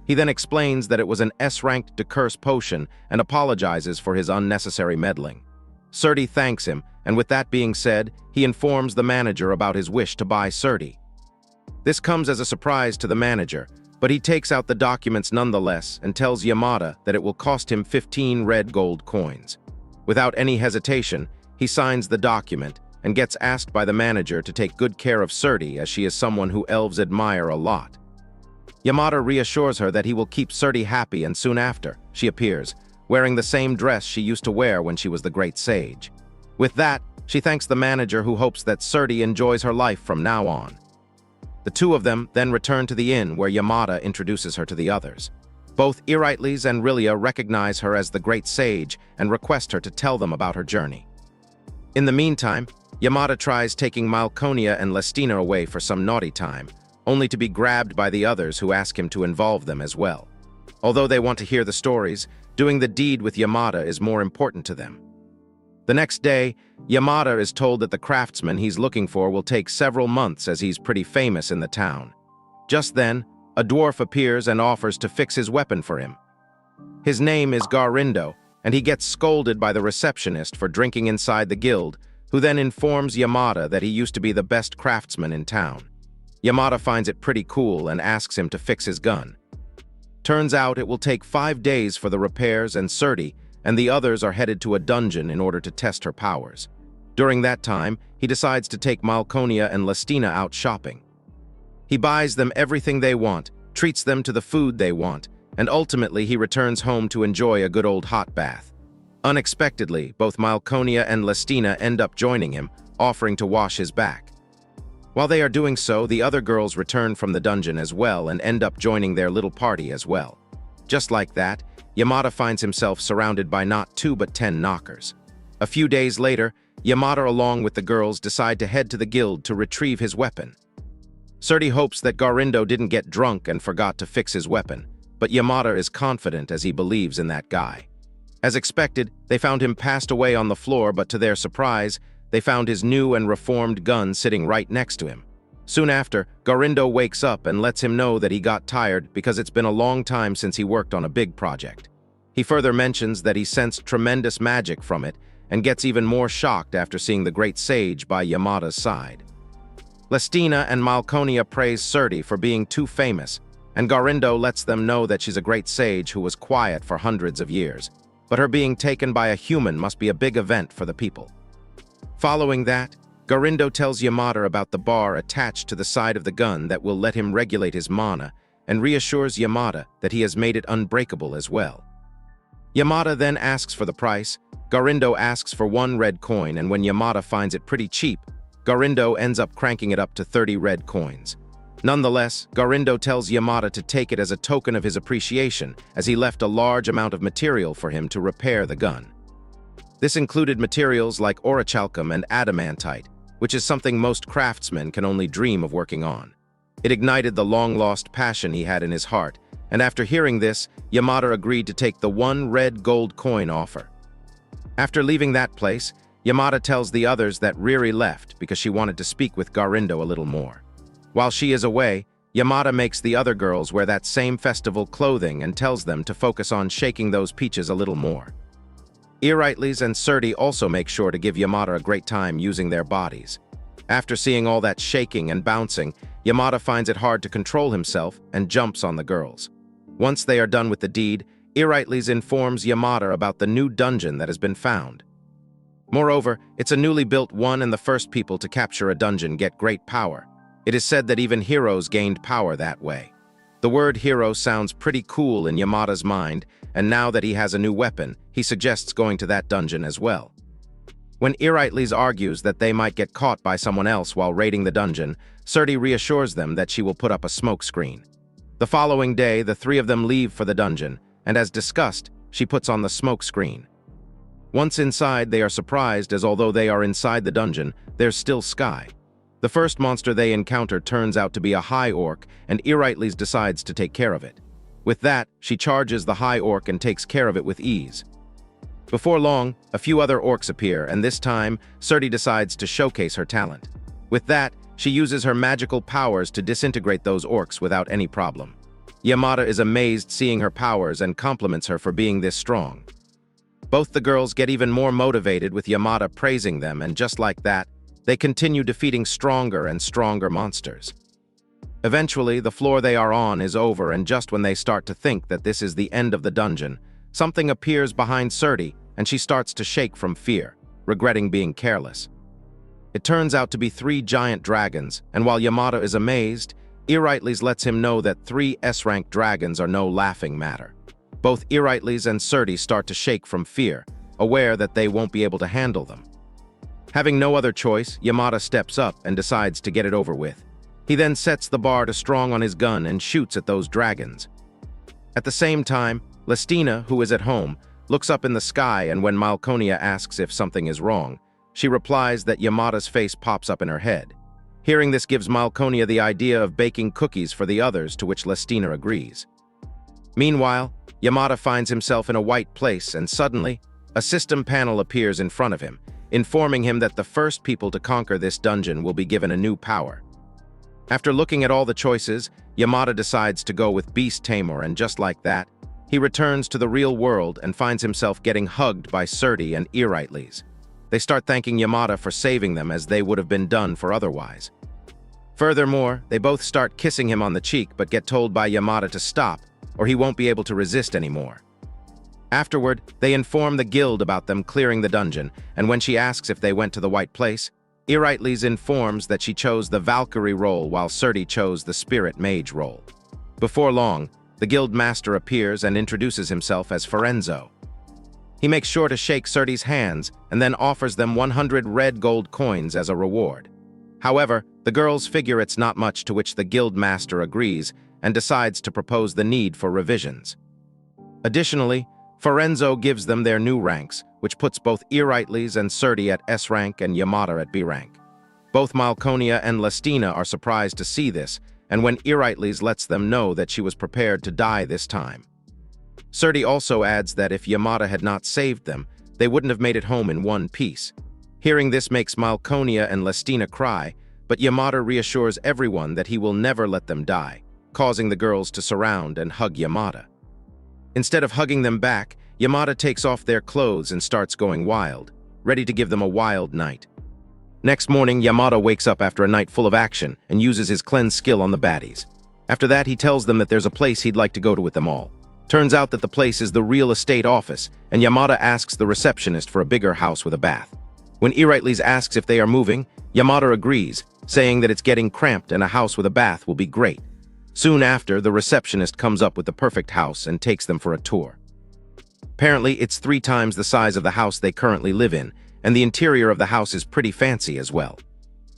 He then explains that it was an S-ranked decurse potion and apologizes for his unnecessary meddling. Serti thanks him, and with that being said, he informs the manager about his wish to buy Serti. This comes as a surprise to the manager, but he takes out the documents nonetheless and tells Yamada that it will cost him 15 red gold coins. Without any hesitation, he signs the document and gets asked by the manager to take good care of Serti, as she is someone who elves admire a lot. Yamada reassures her that he will keep Serti happy, and soon after, she appears, wearing the same dress she used to wear when she was the great sage. With that, she thanks the manager, who hopes that Serti enjoys her life from now on. The two of them then return to the inn, where Yamada introduces her to the others. Both Erytles and Rilia recognize her as the great sage and request her to tell them about her journey. In the meantime, Yamada tries taking Malconia and Lestina away for some naughty time, only to be grabbed by the others, who ask him to involve them as well. Although they want to hear the stories, doing the deed with Yamada is more important to them. The next day, Yamada is told that the craftsman he's looking for will take several months, as he's pretty famous in the town. Just then, a dwarf appears and offers to fix his weapon for him. His name is Garindo, and he gets scolded by the receptionist for drinking inside the guild, who then informs Yamada that he used to be the best craftsman in town. Yamada finds it pretty cool and asks him to fix his gun. Turns out it will take 5 days for the repairs, and Serti and the others are headed to a dungeon in order to test her powers. During that time, he decides to take Malconia and Lestina out shopping. He buys them everything they want, treats them to the food they want, and ultimately he returns home to enjoy a good old hot bath. Unexpectedly, both Malconia and Lestina end up joining him, offering to wash his back. While they are doing so, the other girls return from the dungeon as well and end up joining their little party as well. Just like that, Yamada finds himself surrounded by not 2 but 10 knockers. A few days later, Yamada along with the girls decide to head to the guild to retrieve his weapon. Serti hopes that Garindo didn't get drunk and forgot to fix his weapon, but Yamada is confident as he believes in that guy. As expected, they found him passed away on the floor, but to their surprise, they found his new and reformed gun sitting right next to him. Soon after, Garindo wakes up and lets him know that he got tired because it's been a long time since he worked on a big project. He further mentions that he sensed tremendous magic from it and gets even more shocked after seeing the great sage by Yamada's side. Lestina and Malconia praise Serti for being too famous, and Garindo lets them know that she's a great sage who was quiet for hundreds of years, but her being taken by a human must be a big event for the people. Following that, Garindo tells Yamada about the bar attached to the side of the gun that will let him regulate his mana, and reassures Yamada that he has made it unbreakable as well. Yamada then asks for the price. Garindo asks for 1 red coin, and when Yamada finds it pretty cheap, Garindo ends up cranking it up to 30 red coins. Nonetheless, Garindo tells Yamada to take it as a token of his appreciation, as he left a large amount of material for him to repair the gun. This included materials like orichalcum and adamantite, which is something most craftsmen can only dream of working on. It ignited the long-lost passion he had in his heart, and after hearing this, Yamada agreed to take the 1 red gold coin offer. After leaving that place, Yamada tells the others that Riri left because she wanted to speak with Garindo a little more. While she is away, Yamada makes the other girls wear that same festival clothing and tells them to focus on shaking those peaches a little more. Erytles and Surti also make sure to give Yamada a great time using their bodies. After seeing all that shaking and bouncing, Yamada finds it hard to control himself and jumps on the girls. Once they are done with the deed, Erytles informs Yamada about the new dungeon that has been found. Moreover, it's a newly built one, and the first people to capture a dungeon get great power. It is said that even heroes gained power that way. The word hero sounds pretty cool in Yamada's mind, and now that he has a new weapon, he suggests going to that dungeon as well. When Erytles argues that they might get caught by someone else while raiding the dungeon, Surti reassures them that she will put up a smoke screen. The following day, the 3 of them leave for the dungeon, and as discussed, she puts on the smoke screen. Once inside, they are surprised as although they are inside the dungeon, there's still sky. The first monster they encounter turns out to be a high orc, and Erytles decides to take care of it. With that, she charges the high orc and takes care of it with ease. Before long, a few other orcs appear, and this time, Surti decides to showcase her talent. With that, she uses her magical powers to disintegrate those orcs without any problem. Yamada is amazed seeing her powers and compliments her for being this strong. Both the girls get even more motivated with Yamada praising them, and just like that, they continue defeating stronger and stronger monsters. Eventually, the floor they are on is over, and just when they start to think that this is the end of the dungeon, something appears behind Surti, and she starts to shake from fear, regretting being careless. It turns out to be 3 giant dragons, and while Yamada is amazed, Erytles lets him know that 3 S-rank dragons are no laughing matter. Both Erytles and Surti start to shake from fear, aware that they won't be able to handle them. Having no other choice, Yamada steps up and decides to get it over with. He then sets the bar to strong on his gun and shoots at those dragons. At the same time, Lestina, who is at home, looks up in the sky, and when Malkonia asks if something is wrong, she replies that Yamada's face pops up in her head. Hearing this gives Malkonia the idea of baking cookies for the others, to which Lestina agrees. Meanwhile, Yamada finds himself in a white place, and suddenly, a system panel appears in front of him, informing him that the first people to conquer this dungeon will be given a new power. After looking at all the choices, Yamada decides to go with Beast Tamer, and just like that, he returns to the real world and finds himself getting hugged by Surti and Erytles. They start thanking Yamada for saving them, as they would have been done for otherwise. Furthermore, they both start kissing him on the cheek but get told by Yamada to stop, or he won't be able to resist anymore. Afterward, they inform the guild about them clearing the dungeon, and when she asks if they went to the White Place, Erytles informs that she chose the Valkyrie role while Surti chose the Spirit Mage role. Before long, the guild master appears and introduces himself as Firenzo. He makes sure to shake Surti's hands and then offers them 100 red gold coins as a reward. However, the girls figure it's not much, to which the guild master agrees and decides to propose the need for revisions. Additionally, Firenzo gives them their new ranks, which puts both Erytles and Surti at S rank and Yamada at B rank. Both Malkonia and Lestina are surprised to see this, and when Erytles lets them know that she was prepared to die this time. Surti also adds that if Yamada had not saved them, they wouldn't have made it home in one piece. Hearing this makes Malkonia and Lestina cry, but Yamada reassures everyone that he will never let them die, causing the girls to surround and hug Yamada. Instead of hugging them back, Yamada takes off their clothes and starts going wild, ready to give them a wild night. Next morning, Yamada wakes up after a night full of action and uses his cleanse skill on the baddies. After that, he tells them that there's a place he'd like to go to with them all. Turns out that the place is the real estate office, and Yamada asks the receptionist for a bigger house with a bath. When Erytles asks if they are moving, Yamada agrees, saying that it's getting cramped and a house with a bath will be great. Soon after, the receptionist comes up with the perfect house and takes them for a tour. Apparently, it's 3 times the size of the house they currently live in, and the interior of the house is pretty fancy as well.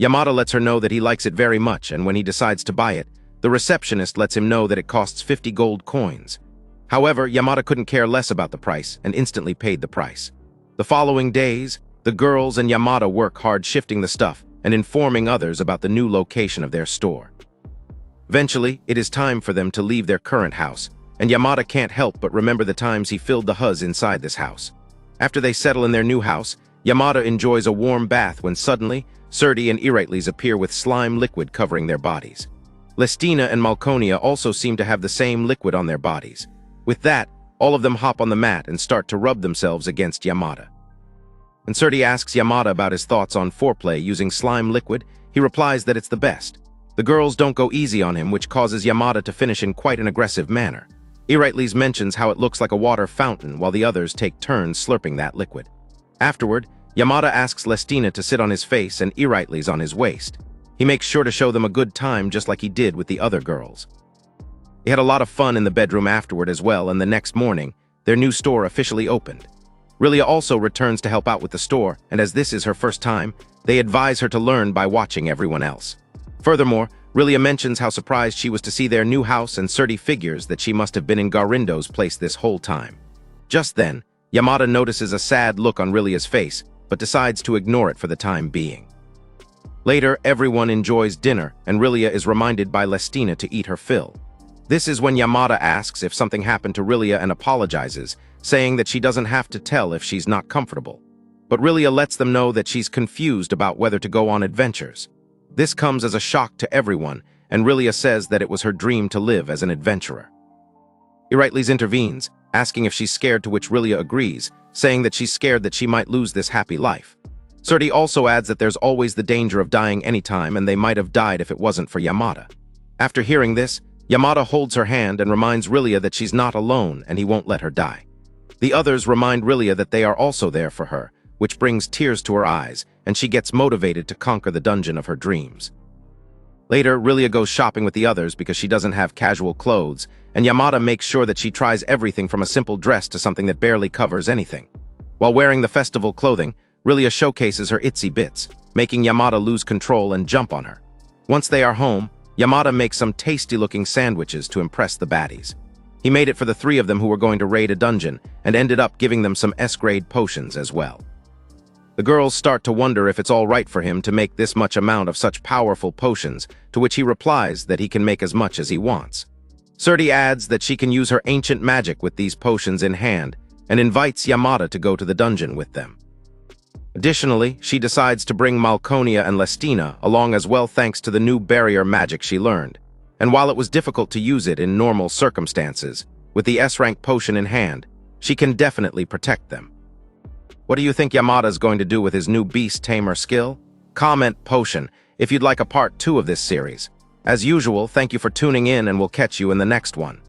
Yamada lets her know that he likes it very much, and when he decides to buy it, the receptionist lets him know that it costs 50 gold coins. However, Yamada couldn't care less about the price and instantly paid the price. The following days, the girls and Yamada work hard shifting the stuff and informing others about the new location of their store. Eventually, it is time for them to leave their current house, and Yamada can't help but remember the times he filled the huzz inside this house. After they settle in their new house, Yamada enjoys a warm bath when suddenly, Surti and Iritles appear with slime liquid covering their bodies. Lestina and Malconia also seem to have the same liquid on their bodies. With that, all of them hop on the mat and start to rub themselves against Yamada. When Surti asks Yamada about his thoughts on foreplay using slime liquid, he replies that it's the best. The girls don't go easy on him, which causes Yamada to finish in quite an aggressive manner. Iritles mentions how it looks like a water fountain while the others take turns slurping that liquid. Afterward, Yamada asks Lestina to sit on his face and Iritles on his waist. He makes sure to show them a good time just like he did with the other girls. They had a lot of fun in the bedroom afterward as well, and the next morning, their new store officially opened. Rillia also returns to help out with the store, and as this is her first time, they advise her to learn by watching everyone else. Furthermore, Rillia mentions how surprised she was to see their new house, and Surti figures that she must have been in Garindo's place this whole time. Just then, Yamada notices a sad look on Rillia's face, but decides to ignore it for the time being. Later, everyone enjoys dinner, and Rillia is reminded by Lestina to eat her fill. This is when Yamada asks if something happened to Rillia and apologizes, saying that she doesn't have to tell if she's not comfortable. But Rillia lets them know that she's confused about whether to go on adventures. This comes as a shock to everyone, and Rillia says that it was her dream to live as an adventurer. Iritles intervenes, asking if she's scared, to which Rillia agrees, saying that she's scared that she might lose this happy life. Surti also adds that there's always the danger of dying anytime, and they might have died if it wasn't for Yamada. After hearing this, Yamada holds her hand and reminds Rillia that she's not alone and he won't let her die. The others remind Rillia that they are also there for her, which brings tears to her eyes, and she gets motivated to conquer the dungeon of her dreams. Later, Rillia goes shopping with the others because she doesn't have casual clothes, and Yamada makes sure that she tries everything from a simple dress to something that barely covers anything. While wearing the festival clothing, Rillia showcases her itsy bits, making Yamada lose control and jump on her. Once they are home, Yamada makes some tasty-looking sandwiches to impress the baddies. He made it for the three of them who were going to raid a dungeon, and ended up giving them some S-grade potions as well. The girls start to wonder if it's all right for him to make this much amount of such powerful potions, to which he replies that he can make as much as he wants. Surti adds that she can use her ancient magic with these potions in hand, and invites Yamada to go to the dungeon with them. Additionally, she decides to bring Malconia and Lestina along as well thanks to the new barrier magic she learned, and while it was difficult to use it in normal circumstances, with the S-rank potion in hand, she can definitely protect them. What do you think Yamada's going to do with his new beast tamer skill? Comment potion if you'd like a part 2 of this series. As usual, thank you for tuning in, and we'll catch you in the next one.